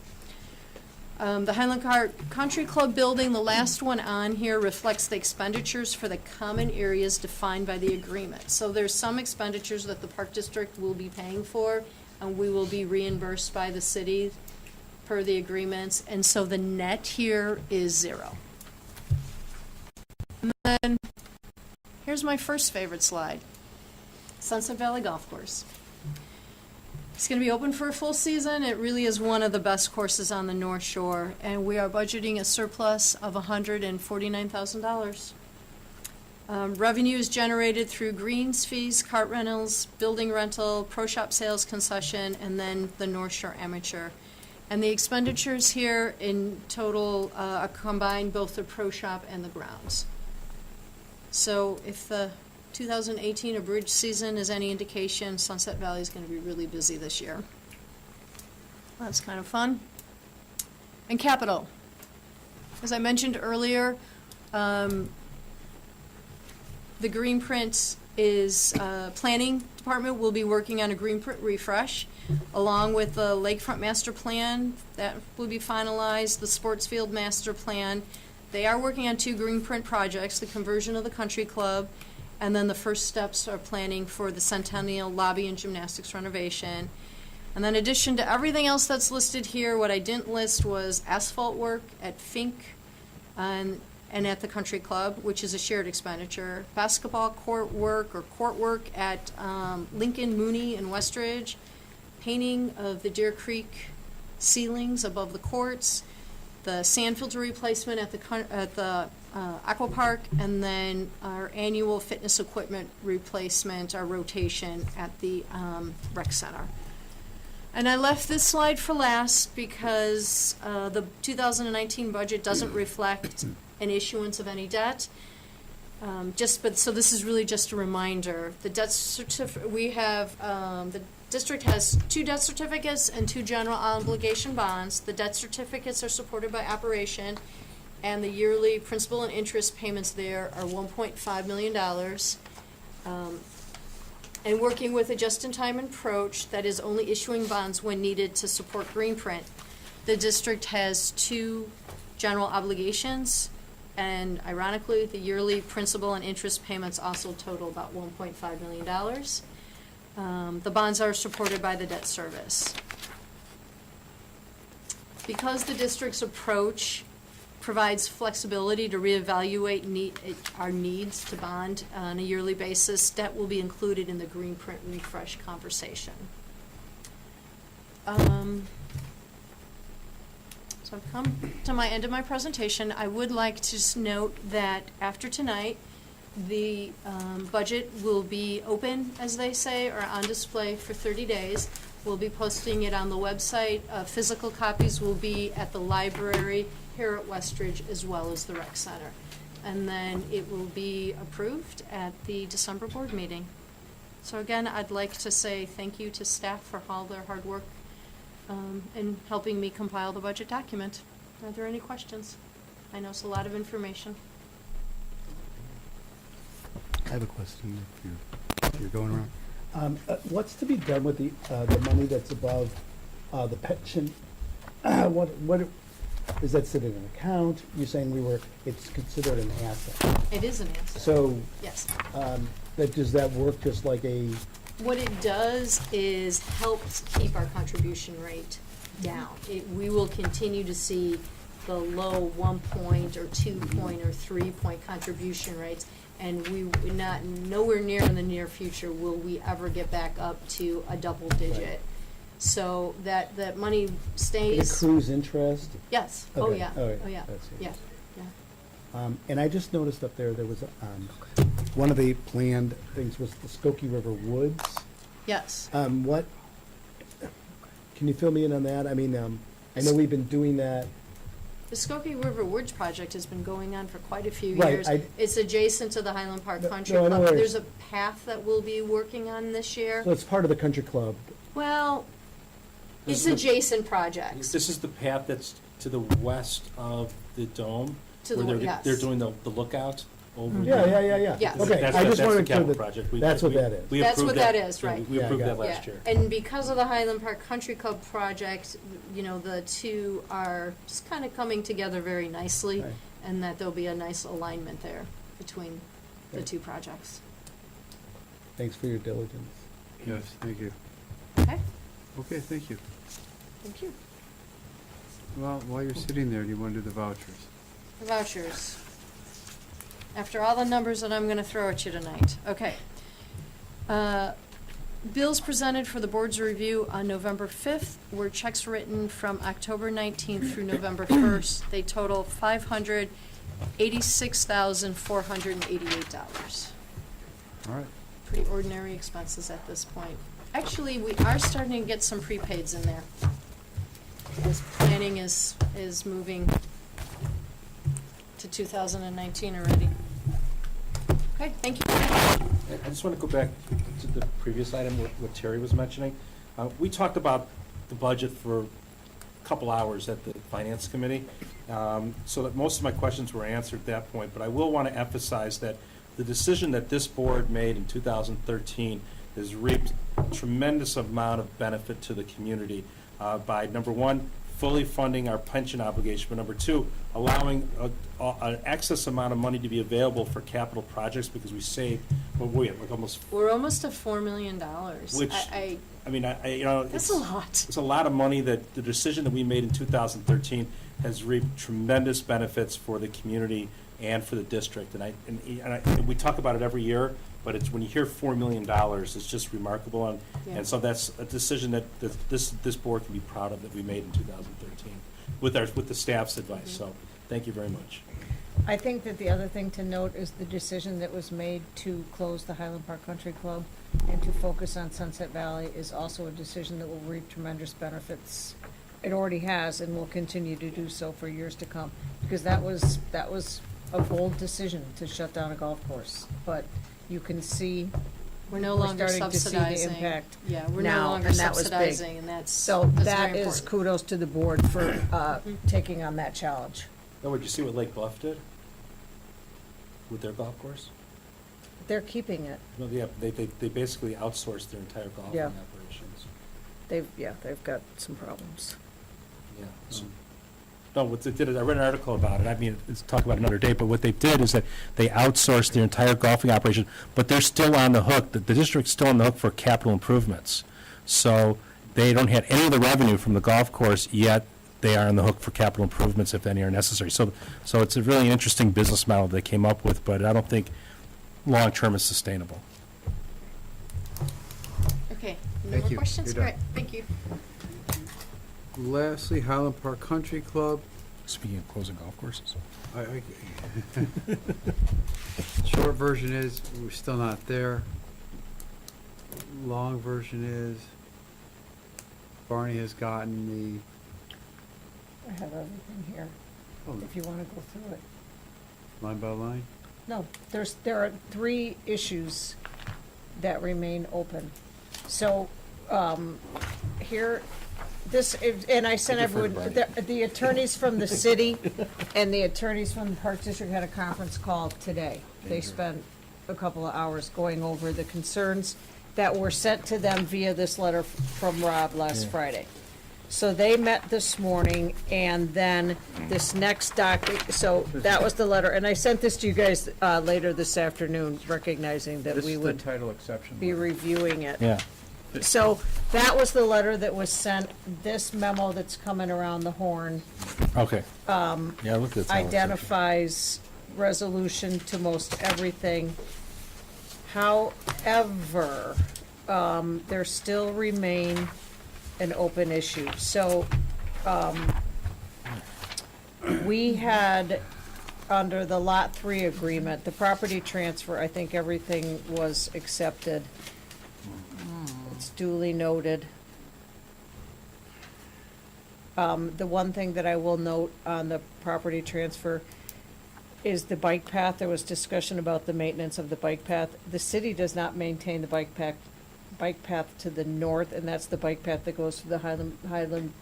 The Highland Country Club building, the last one on here, reflects the expenditures for the common areas defined by the agreement. So there's some expenditures that the Park District will be paying for, and we will be reimbursed by the city per the agreements, and so the net here is 0. And then, here's my first favorite slide, Sunset Valley Golf Course. It's going to be open for a full season. It really is one of the best courses on the North Shore, and we are budgeting a surplus of $149,000. Revenue is generated through greens fees, cart rentals, building rental, pro shop sales concession, and then the North Shore Amateur. And the expenditures here in total are combined both the pro shop and the grounds. So if the 2018 abridged season is any indication, Sunset Valley is going to be really busy this year. That's kind of fun. And capital. As I mentioned earlier, the green print is, planning department will be working on a green print refresh, along with the lakefront master plan that will be finalized, the sports field master plan. They are working on 2 green print projects, the conversion of the country club, and then the first steps are planning for the Centennial Lobby and Gymnastics renovation. And then in addition to everything else that's listed here, what I didn't list was asphalt work at Fink and at the country club, which is a shared expenditure. Basketball court work at Lincoln, Mooney, and Westridge. Painting of the Deer Creek ceilings above the courts. The sand filter replacement at the Aqua Park, and then our annual fitness equipment replacement, our rotation at the rec center. And I left this slide for last because the 2019 budget doesn't reflect an issuance of any debt. So this is really just a reminder. The debt we have, the district has 2 debt certificates and 2 general obligation bonds. The debt certificates are supported by operation, and the yearly principal and interest payments there are $1.5 million. And working with a just-in-time approach that is only issuing bonds when needed to support Greenprint, the district has 2 general obligations, and ironically, the yearly principal and interest payments also total about $1.5 million. The bonds are supported by the debt service. Because the district's approach provides flexibility to reevaluate our needs to bond on a yearly basis, debt will be included in the Greenprint refresh conversation. So I've come to my end of my presentation. I would like to just note that after tonight, the budget will be open, as they say, or on display for 30 days. We'll be posting it on the website. Physical copies will be at the library here at Westridge as well as the rec center. And then it will be approved at the December board meeting. So again, I'd like to say thank you to staff for all their hard work in helping me compile the budget document. Are there any questions? I know it's a lot of information. I have a question if you're going around. What's to be done with the money that's above the pension? What is that sitting in an account? You're saying it's considered an asset. It is an asset. So, Yes. does that work just like a, What it does is helps keep our contribution rate down. We will continue to see the low 1 point or 2 point or 3 point contribution rates, and nowhere near in the near future will we ever get back up to a double digit. Right. So that money it stays. accrues interest? Yes. Oh, Okay. yeah. All right. Oh, yeah. That's it. Yeah. Yeah. And I just noticed up there was one of the planned things was the Skokie River Woods. Yes. What, can you fill me in on that? I mean, I know we've been doing that. The Skokie River Woods project has been going on for quite a few Right, years. It's adjacent to the Highland Park No, Country no, I know Club. where it There's is. a path that we'll be working on this year. So it's part of the country club. Well, This it's is the- adjacent projects. This is the path that's to the west of the dome? To the where west, yes. They're doing the lookout over. Yeah. Yeah. Okay, That's I the just wanted to capital clear that, project. that's what that is. We That's approved what that is, yeah, right. We Yeah, approved I that got it. last year. And because of the Highland Park Country Club project, the two are just kind of coming together very nicely, Right. and that there'll be a nice alignment there between the Right. two projects. Thanks for your diligence. Yes, thank you. Okay? Okay, thank you. Thank you. Well, while you're sitting there, do you want to do the vouchers? The vouchers. After all the numbers that I'm going to throw at you tonight. Okay. Bills presented for the board's review on November 5th were checks written from October 19th through November 1st. They total $586,488. All right. Pretty ordinary expenses at this point. Actually, we are starting to get some prepaids in there. As planning is moving to 2019 already. Okay, thank you. I just want to go back to the previous item, what Terry was mentioning. We talked about the budget for a couple hours at the Finance Committee, so that most of my questions were answered at that point, but I will want to emphasize that the decision that this board made in 2013 has reaped a tremendous amount of benefit to the community by, number one, fully funding our pension obligation, but number two, allowing an excess amount of money to be available for capital projects because we saved, like almost, We're almost at $4 million. Which- I I mean, that's a lot. It's a lot of money that the decision that we made in 2013 has reaped tremendous benefits for the community and for the district. And we talk about it every year, but it's, when you hear $4 million, it's just remarkable. Yeah. And so that's a decision that this board can be proud of that we made in 2013 with the staff's advice. So thank you very much. I think that the other thing to note is the decision that was made to close the Highland Park Country Club and to focus on Sunset Valley is also a decision that will reap tremendous benefits. It already has and will continue to do so for years to come, because that was a bold decision to shut down a golf course. But you can see, We're no We're longer starting to see the subsidizing. impact Yeah, we're no now, longer and that was big. subsidizing, and that's so that very is important. kudos to the board for taking on that challenge. Oh, would you see what Lake Bluff did with their golf course? They're keeping it. No, yeah, they basically outsourced their entire golfing Yeah. operations. They've got some problems. Yeah. so- No, what they did is, I read an article about it, I mean, it's talk about another day, but what they did is that they outsourced their entire golfing operation, but they're still on the hook, the district's still on the hook for capital improvements. So they don't have any of the revenue from the golf course, yet they are on the hook for capital improvements if any are necessary. So it's a really interesting business model they came up with, but I don't think long-term is sustainable. Okay, no Thank more you. questions? You're done. Great, thank you. Lastly, Highland Park Country Club. Speaking of closing golf courses. Short version is, we're still not there. Long version is, Barney has gotten I have everything here, the, if you want to go through it. line by line. No, there are 3 issues that remain open. So, here, and I sent Thank you for everyone, inviting the attorneys from the city and the attorneys from the Park District had a conference call today. They spent a couple of hours going over the concerns that were sent to them via this letter from Rob last Friday. So they met this morning, and then this next so that was the letter, and I sent this to you guys later this afternoon, recognizing that This we is the would title exception. be letter. reviewing it. Yeah. So that was the letter that was sent. This memo that's coming around the horn Okay. Yeah, I looked at that. identifies resolution to most everything. However, there still remain an open issue. So, we had, under the Lot 3 agreement, the property transfer, I think everything was accepted. It's duly noted. The one thing that I will note on the property transfer is the bike path. There was discussion about the maintenance of the bike path. The city does not maintain the bike path to the north, and that's the bike path that goes through the Highland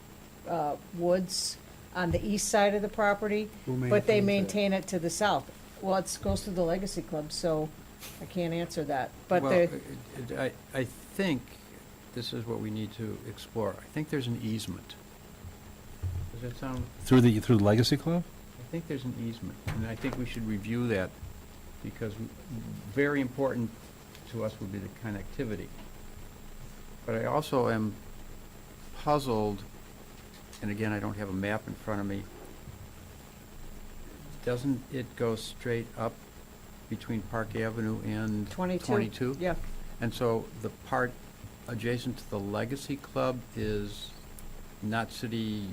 Woods on the east side of the property. Who But they maintains maintain it to the south. Well, it goes through the Legacy Club, so I can't answer that. But Well, the, I think this is what we need to explore. I think there's an easement. Does that sound, Through the Legacy Club? I think there's an easement, and I think we should review that, because very important to us would be the connectivity. But I also am puzzled, and again, I don't have a map in front of me. Doesn't it go straight up between Park Avenue and 22. 22? Yeah. And so the part adjacent to the Legacy Club is not city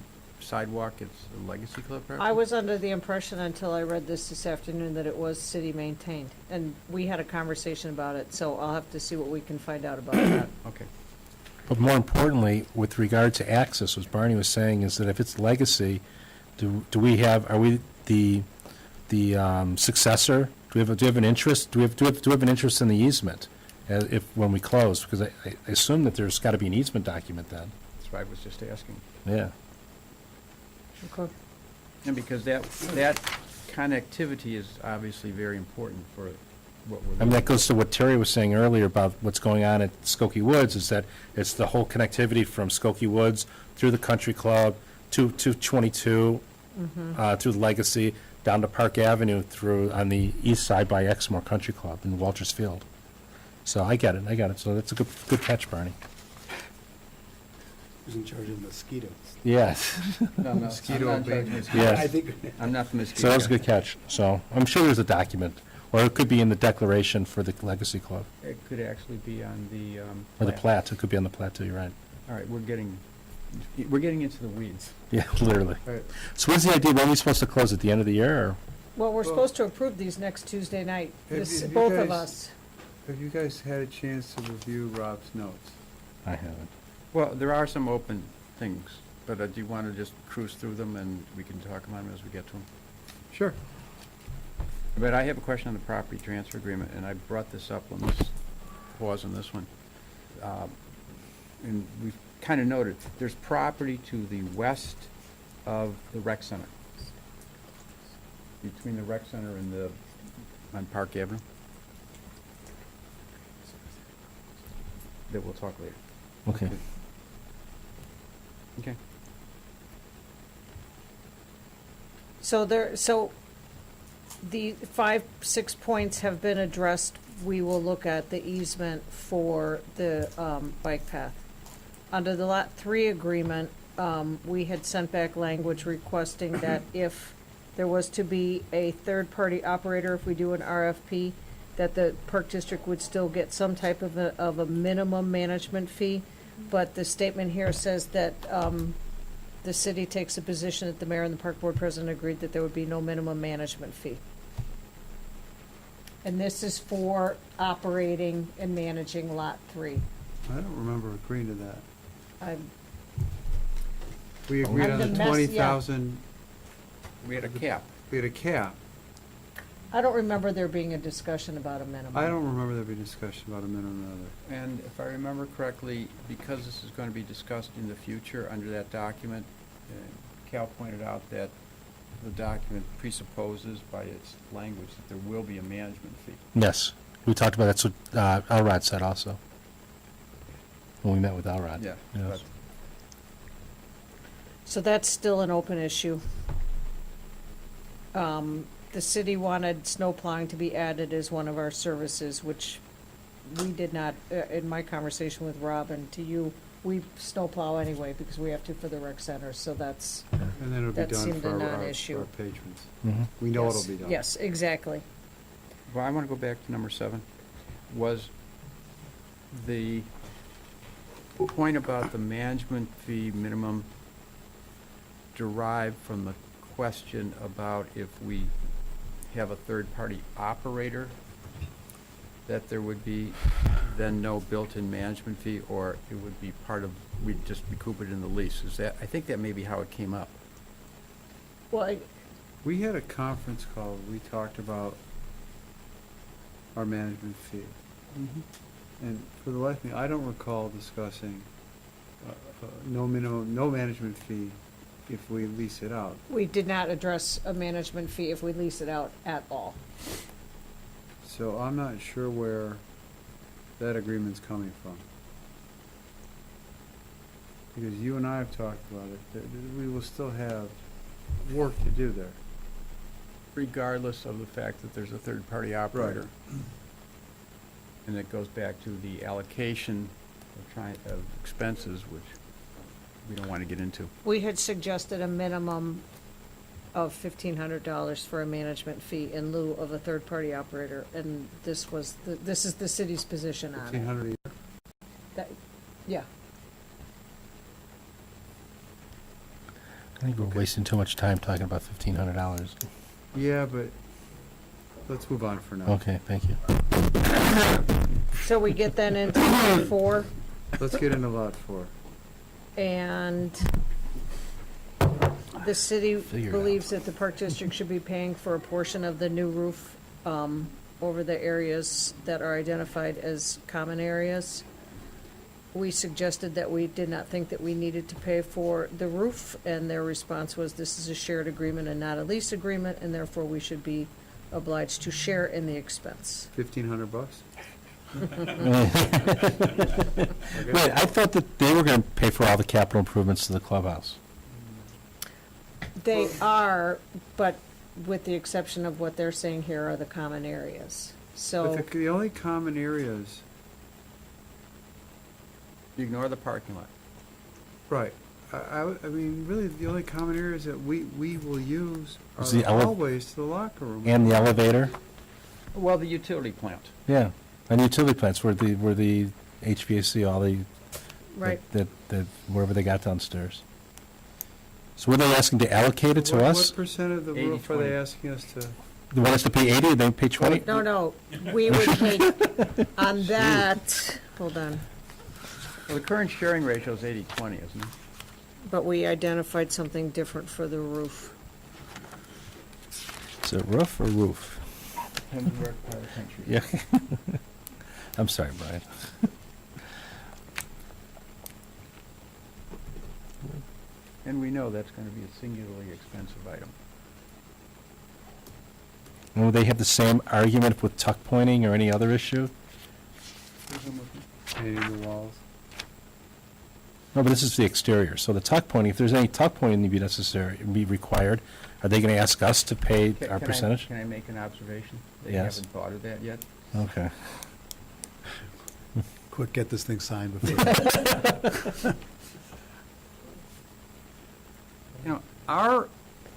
sidewalk, it's a Legacy Club property? I was under the impression until I read this afternoon that it was city maintained. And we had a conversation about it, so I'll have to see what we can find out about that. Okay. But more importantly, with regard to access, what Barney was saying is that if it's Legacy, are we the successor? Do we have an interest? Do we have an interest in the easement when we close? Because I assume that there's got to be an easement document then. That's why I was just asking. Yeah. Okay. And because that connectivity is obviously very important for what we're. I mean, that goes to what Terry was saying earlier about what's going on at Skokie Woods, is that it's the whole connectivity from Skokie Woods through the Country Club to 22, through the Legacy, down to Park Avenue on the east side by Exmoor Country Club in Walters Field. So I get it. So that's a good catch, Barney. Who's in charge of mosquitoes? Yes. No, Mosquito I'm not bait. judging mosquitoes. Yes. I think, I'm not the mosquito. So that was a guy. good catch. So I'm sure there's a document, or it could be in the declaration for the Legacy Club, It could actually be on the. or the plat. It could be on the plat too, you're right. All right, we're getting into the weeds. Yeah, literally. All right. So what's the idea? When are we supposed to close? At the end of the year, or? Well, we're supposed to approve these next Tuesday night, Have you both of guys- us. Have you guys had a chance to review Rob's notes? I haven't. Well, there are some open things, but do you want to just cruise through them and we can talk about them as we get to them? Sure. But I have a question on the property transfer agreement, and I brought this up when this was on this one. And we've kind of noted, there's property to the west of the rec center. Between the rec center and on Park Avenue. That we'll talk later. Okay. Okay. So the 6 points have been addressed. We will look at the easement for the bike path. Under the Lot 3 agreement, we had sent back language requesting that if there was to be a third-party operator, if we do an RFP, that the Park District would still get some type of a minimum management fee. But the statement here says that the city takes a position that the mayor and the park board president agreed that there would be no minimum management fee. And this is for operating and managing Lot 3. I don't remember agreeing to that. I'm- We agreed I'm on the the mess- 20,000, We had a cap. we had a cap. I don't remember there being a discussion about a minimum. I don't remember there being discussion about a minimum either. And if I remember correctly, because this is going to be discussed in the future under that document, Cal pointed out that the document presupposes by its language that there will be a management fee. Yes, we talked about, that's what Elrod said also. When we met with Elrod. Yeah. Yes. But So that's still an open issue. The city wanted snow plowing to be added as one of our services, which we did not, in my conversation with Rob and to you, we snow plow anyway because we have to for the rec center, so that's. And then it'll be That done seemed for a our non-issue. patrons. Mhm. We know Yes, it'll be done. Yes, exactly. Well, I want to go back to number 7. Was the point about the management fee minimum derived from the question about if we have a third-party operator, that there would be then no built-in management fee, or it would be part of, we'd just recoup it in the lease? Is that, I think that may be how it came up. Well, We had a conference call, we talked about our management fee. And for the life of me, I don't recall discussing no minimum, no management fee if we lease it out. we did not address a management fee if we lease it out at all. So I'm not sure where that agreement's coming from. Because you and I have talked about it, that we will still have work to do there. Regardless of the fact that there's a third-party operator. And it goes back to the allocation of expenses, which we don't want to get into. We had suggested a minimum of $1,500 for a management fee in lieu of a third-party operator, and this is the city's position on it. 1,500 a year. That- Yeah, I think we're wasting too much time talking about $1,500. Yeah, but let's move on for now. Okay, thank you. so we get then into Lot 4, Let's get into Lot 4. and the city Figure it believes that the Park District should be paying for a portion of the new roof over the areas that are identified as common areas. We suggested that we did not think that we needed to pay for the roof, and their response was, this is a shared agreement and not a lease agreement, and therefore we should be obliged to share in the expense. $1,500? Wait, I thought that they were going to pay for all the capital improvements to the clubhouse. They are, but with the exception of what they're saying here are the common areas. So, But the only common areas, Ignore the parking lot. right, I mean, really, the only common areas that we will use are Is the the ele- hallways to the locker room. And the elevator? Well, the utility plant. Yeah, and the utility plants where the HVAC, all the, right, that wherever they got downstairs. So what are they asking to allocate it to What us? percent of the roof are they 80/20. asking us to? They want us to pay 80, they pay 20? No, we would take on that, hold on, Well, the current sharing ratio is 80/20, isn't it? but we identified something different for the roof. Is it roof or roof? Depends where part of the country. Yeah. I'm sorry, Brian. And we know that's going to be a singularly expensive item. Will they have the same argument with tuck pointing or any other issue? Painting the walls? No, but this is the exterior. So the tuck pointing, if there's any tuck pointing to be necessary, be required, are they going to ask us to pay our percentage? Can I make an observation? They Yes. haven't thought of that yet. Okay. Quick, get this thing signed before. You know,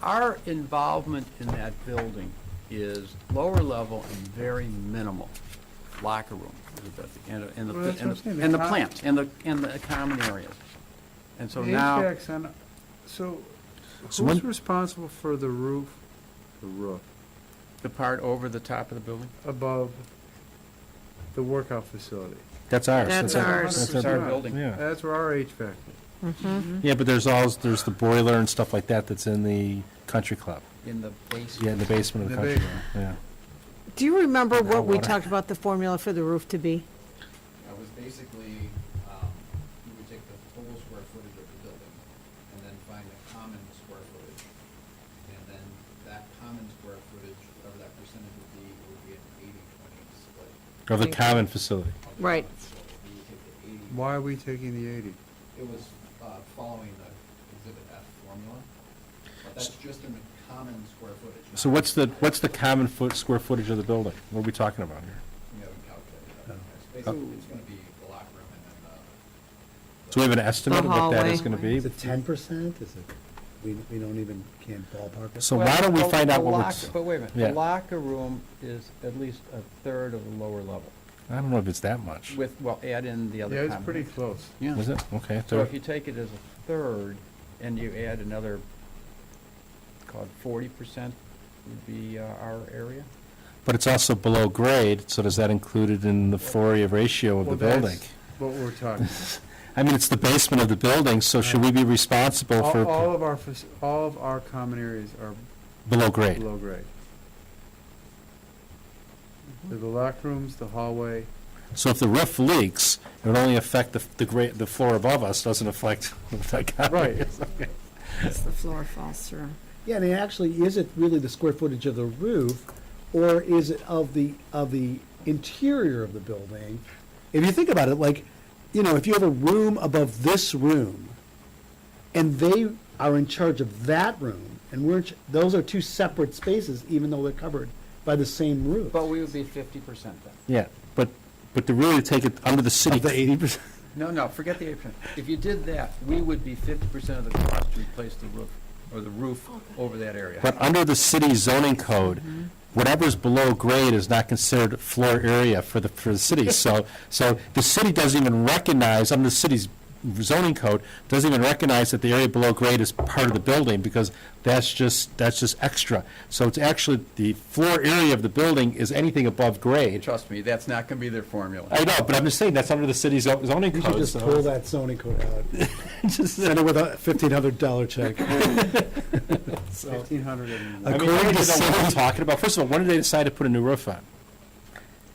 our involvement in that building is lower level and very minimal. Locker room, and the, Well, that's what I'm saying, the and the com- plants, and the common areas. And so The now, HVAC's on- So So who's when- responsible for the roof the part over the top of the building, above the workout facility? That's ours. That's ours. That's it's our- our building. Yeah. That's where our HVAC is. Yeah, but there's the boiler and stuff like that that's in the country club. In the basement. Yeah, in the basement of the The country club, yeah. Do you remember Now what we what? talked about the formula for the roof to be? That was basically, you would take the total square footage of the building and then find the common square footage. And then that common square footage, whatever that percentage would be an 80-20 split. Or the common facility. of the Right. common. So you would take the 80. Why are we taking the 80? It was following the Exhibit F formula, but that's just in the common square footage. So what's the common square footage of the building? What are we talking about here? We haven't calculated that. It's basically, it's gonna be the locker room and then the. Do we have an estimate of what that is hallway. going to be? Is it 10%? Is it, we don't even, can't ballpark it? So why don't we Well, find out the what we're... locker- But wait a minute, Yeah. the locker room is at least a third of the lower level, I don't know if it's that much. with, well, add in the other Yeah, it's common pretty areas. close. Yeah. Is it? Okay. So if you take it as a third, and you add another, call it 40% would be our area? But it's also below grade, so does that included in the floor area ratio of the Well, building? that's what we're talking. I mean, it's the basement of the building, so should we be responsible All for all of our common areas are below grade? below grade. The locker rooms, the hallway, So if the roof leaks, it would only affect the floor above us, doesn't affect the common Right. areas. Okay. As the floor falls through. Yeah, and actually, is it really the square footage of the roof, or is it of the interior of the building? If you think about it, like, you know, if you have a room above this room, and they are in charge of that room, and those are two separate spaces, even though they're covered by the same roof. But we would be 50% then. Yeah, but to really take it under the city... Of the 80%? No, forget the 8%. If you did that, we would be 50% of the cost to replace the roof, or the roof over that area. But under the city zoning code, whatever's below grade is not considered floor area for the city. So the city doesn't even recognize, under the city's zoning code, doesn't even recognize that the area below grade is part of the building, because that's just extra. So it's actually, the floor area of the building is anything above grade. Trust me, that's not going to be their formula. I know, but I'm just saying, that's under the city's zoning You should code. just so- pull that zoning code out. Send it with a $1,500 check. 1,500 and I mean, According I to don't know what city- we're talking about. First of all, when did they decide to put a new roof on?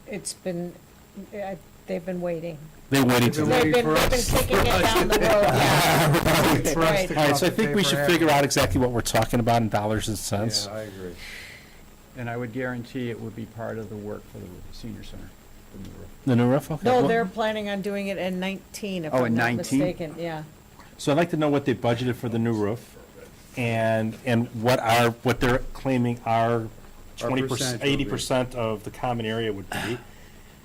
It's been, they've been waiting. They're waiting to... They've They've waiting been for us. kicking it down the road, yeah. for us Right. to All right, so I come think pay we for should half. figure out exactly what we're talking about in dollars and cents. Yeah, I agree. And I would guarantee it would be part of the work for the senior center, the new roof. The new roof, okay. No, Well, they're planning on doing it in 19, if Oh, I'm in not 19? mistaken, yeah. So I'd like to know what they budgeted for the new roof, and what they're claiming our 20%, percentage will be. 80% of the common area would be.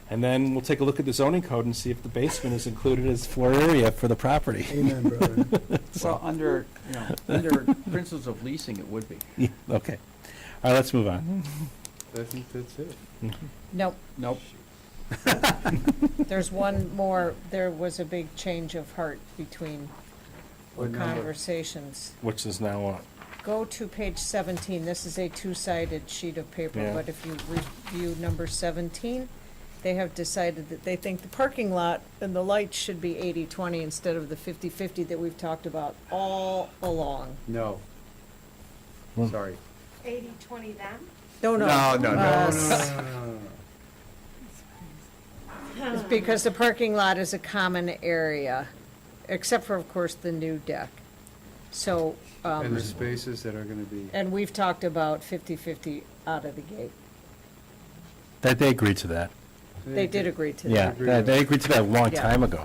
And then we'll take a look at the zoning code and see if the basement is included as floor area for the property. Amen, brother. Well, under principles of leasing, it would be. Okay. All right, let's move on. I think that's it. Nope, Nope. there's one more, there was a big change of heart between What number? conversations. Which is now what? Go to page 17. This is a two-sided sheet of paper, Yeah. but if you review number 17, they have decided that they think the parking lot and the lights should be 80-20 instead of the 50-50 that we've talked about all along. No. Hmm. Sorry. 80-20 them? No, no. No, no, no. us. No. It's because the parking lot is a common area, except for, of course, the new deck. So, And the spaces that are gonna be, and we've talked about 50-50 out of the gate. They agreed to that. They did agree to that. Yeah, agree with they agreed to that a long Yeah. time ago.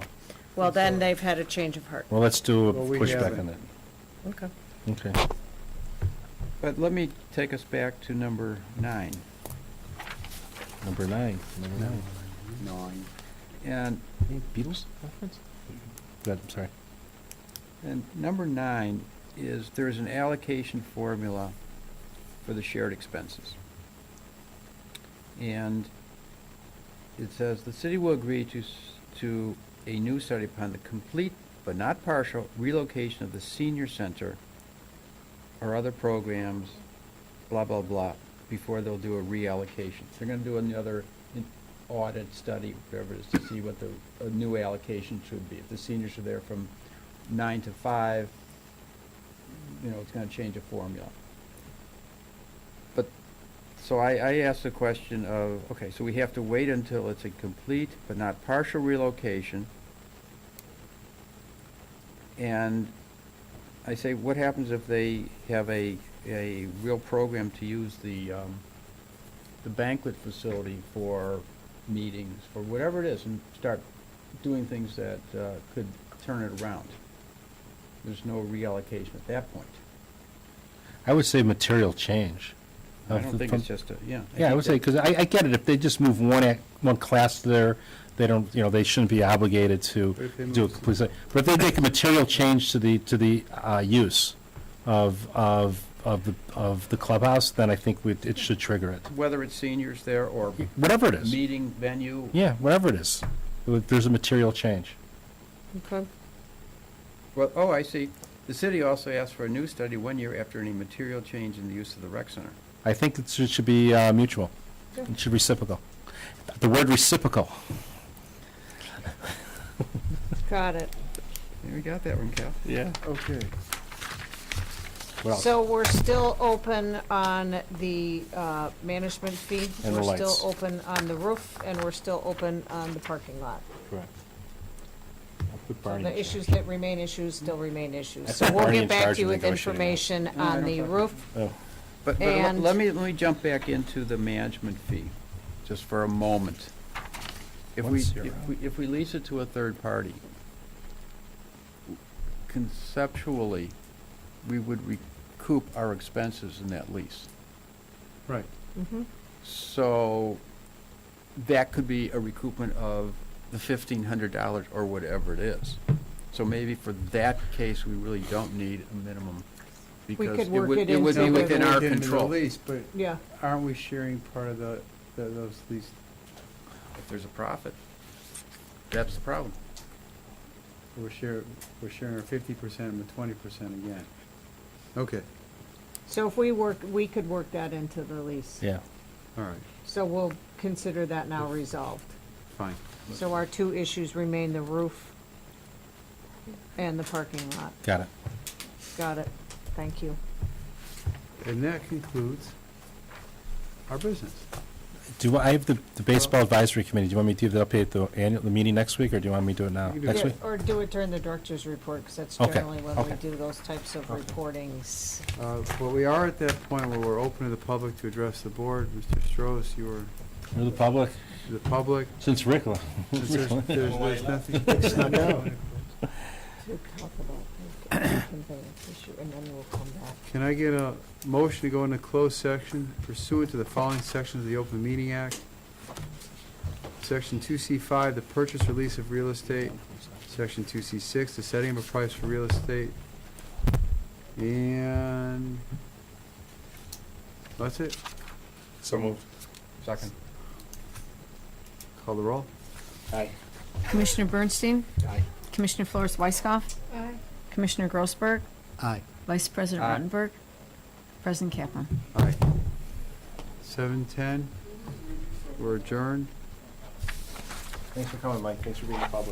Well, then they've had a change of heart. Well, let's do a Well, we pushback haven't. on that. Okay. Okay. But let me take us back to number 9. Number 9. Number 9. 9. And, Any Beatles reference? Go ahead, I'm sorry. and number 9 is there's an allocation formula for the shared expenses. And it says, the city will agree to a new study upon the complete but not partial relocation of the senior center or other programs, blah, blah, blah, before they'll do a reallocation. They're gonna do another audit study, whatever it is, to see what a new allocation should be. If the seniors are there from 9 to 5, it's gonna change a formula. But, so I asked the question of, okay, so we have to wait until it's a complete but not partial relocation. And I say, what happens if they have a real program to use the banquet facility for meetings, for whatever it is, and start doing things that could turn it around? There's no reallocation at that point. I would say material change. I don't think it's just a, yeah. Yeah, I would say, think because I get it, if they just move one class there, they don't, they shouldn't be obligated to But if they do a move- complete, but if they make a material change to the use of the clubhouse, then I think it should trigger it. that whether it's seniors there or Whatever it is. meeting venue, Yeah, whatever it is. There's a material change. Okay. well, oh, I see. The city also asked for a new study 1 year after any material change in the use of the rec center. I think it should be mutual. It should be reciprocal. The word reciprocal. Got it. Yeah, we got that one, Cal. Yeah. Okay. What else? So we're still open on the management fee. And the We're lights. still open on the roof, and we're still open on the parking lot. Correct. I'll put So Barney in the charge. issues that remain issues still remain issues. That's So got we'll Barney get in back charge to you of with negotiating that. information No, I on don't the talk- roof. Oh, But And- let me jump back into the management fee, just for a moment. If we, 1-0. if we lease it to a third party, conceptually, we would recoup our expenses in that lease. Right. Mhm. So that could be a recoupment of the $1,500 or whatever it is. So maybe for that case, we really don't need a minimum, because could work it it would be into the- within our Into the control. lease, but Yeah. aren't we sharing part of those lease? If there's a profit, that's the problem. We're sharing our 50% and the 20% again. Okay, So if we could work that into the lease. yeah. all right, So we'll consider that now resolved. fine. So our two issues remain the roof and the parking lot. Got it. Got it. Thank you. And that concludes our business. I have the baseball advisory committee. Do you want me to give the update at the meeting next week, or do you want me to do it now? You can do Next Yeah, week? Or do it during the director's report, because that's Okay, generally when we okay. do those types of Okay. reportings. Well, we are at that point where we're open to the public to address the board. Mr. Strohs, you are For the public, the public. since Rick left. Since there's nothing. To talk about the conveyance issue, and then we'll come back. Can I get a motion to go into closed section pursuant to the following sections of the Open Meeting Act? Section 2C5, the purchase or lease of real estate. Section 2C6, the setting of a price for real estate. And that's it. So moved. Second. Call the roll. Aye. Commissioner Bernstein? Aye. Commissioner Flores Weisskopf? Aye. Commissioner Grossberg, Aye. Vice President Aye. Rottenberg, President Kaplan. Aye. 7:10, we're adjourned. Thanks for coming, Mike. Thanks for being public.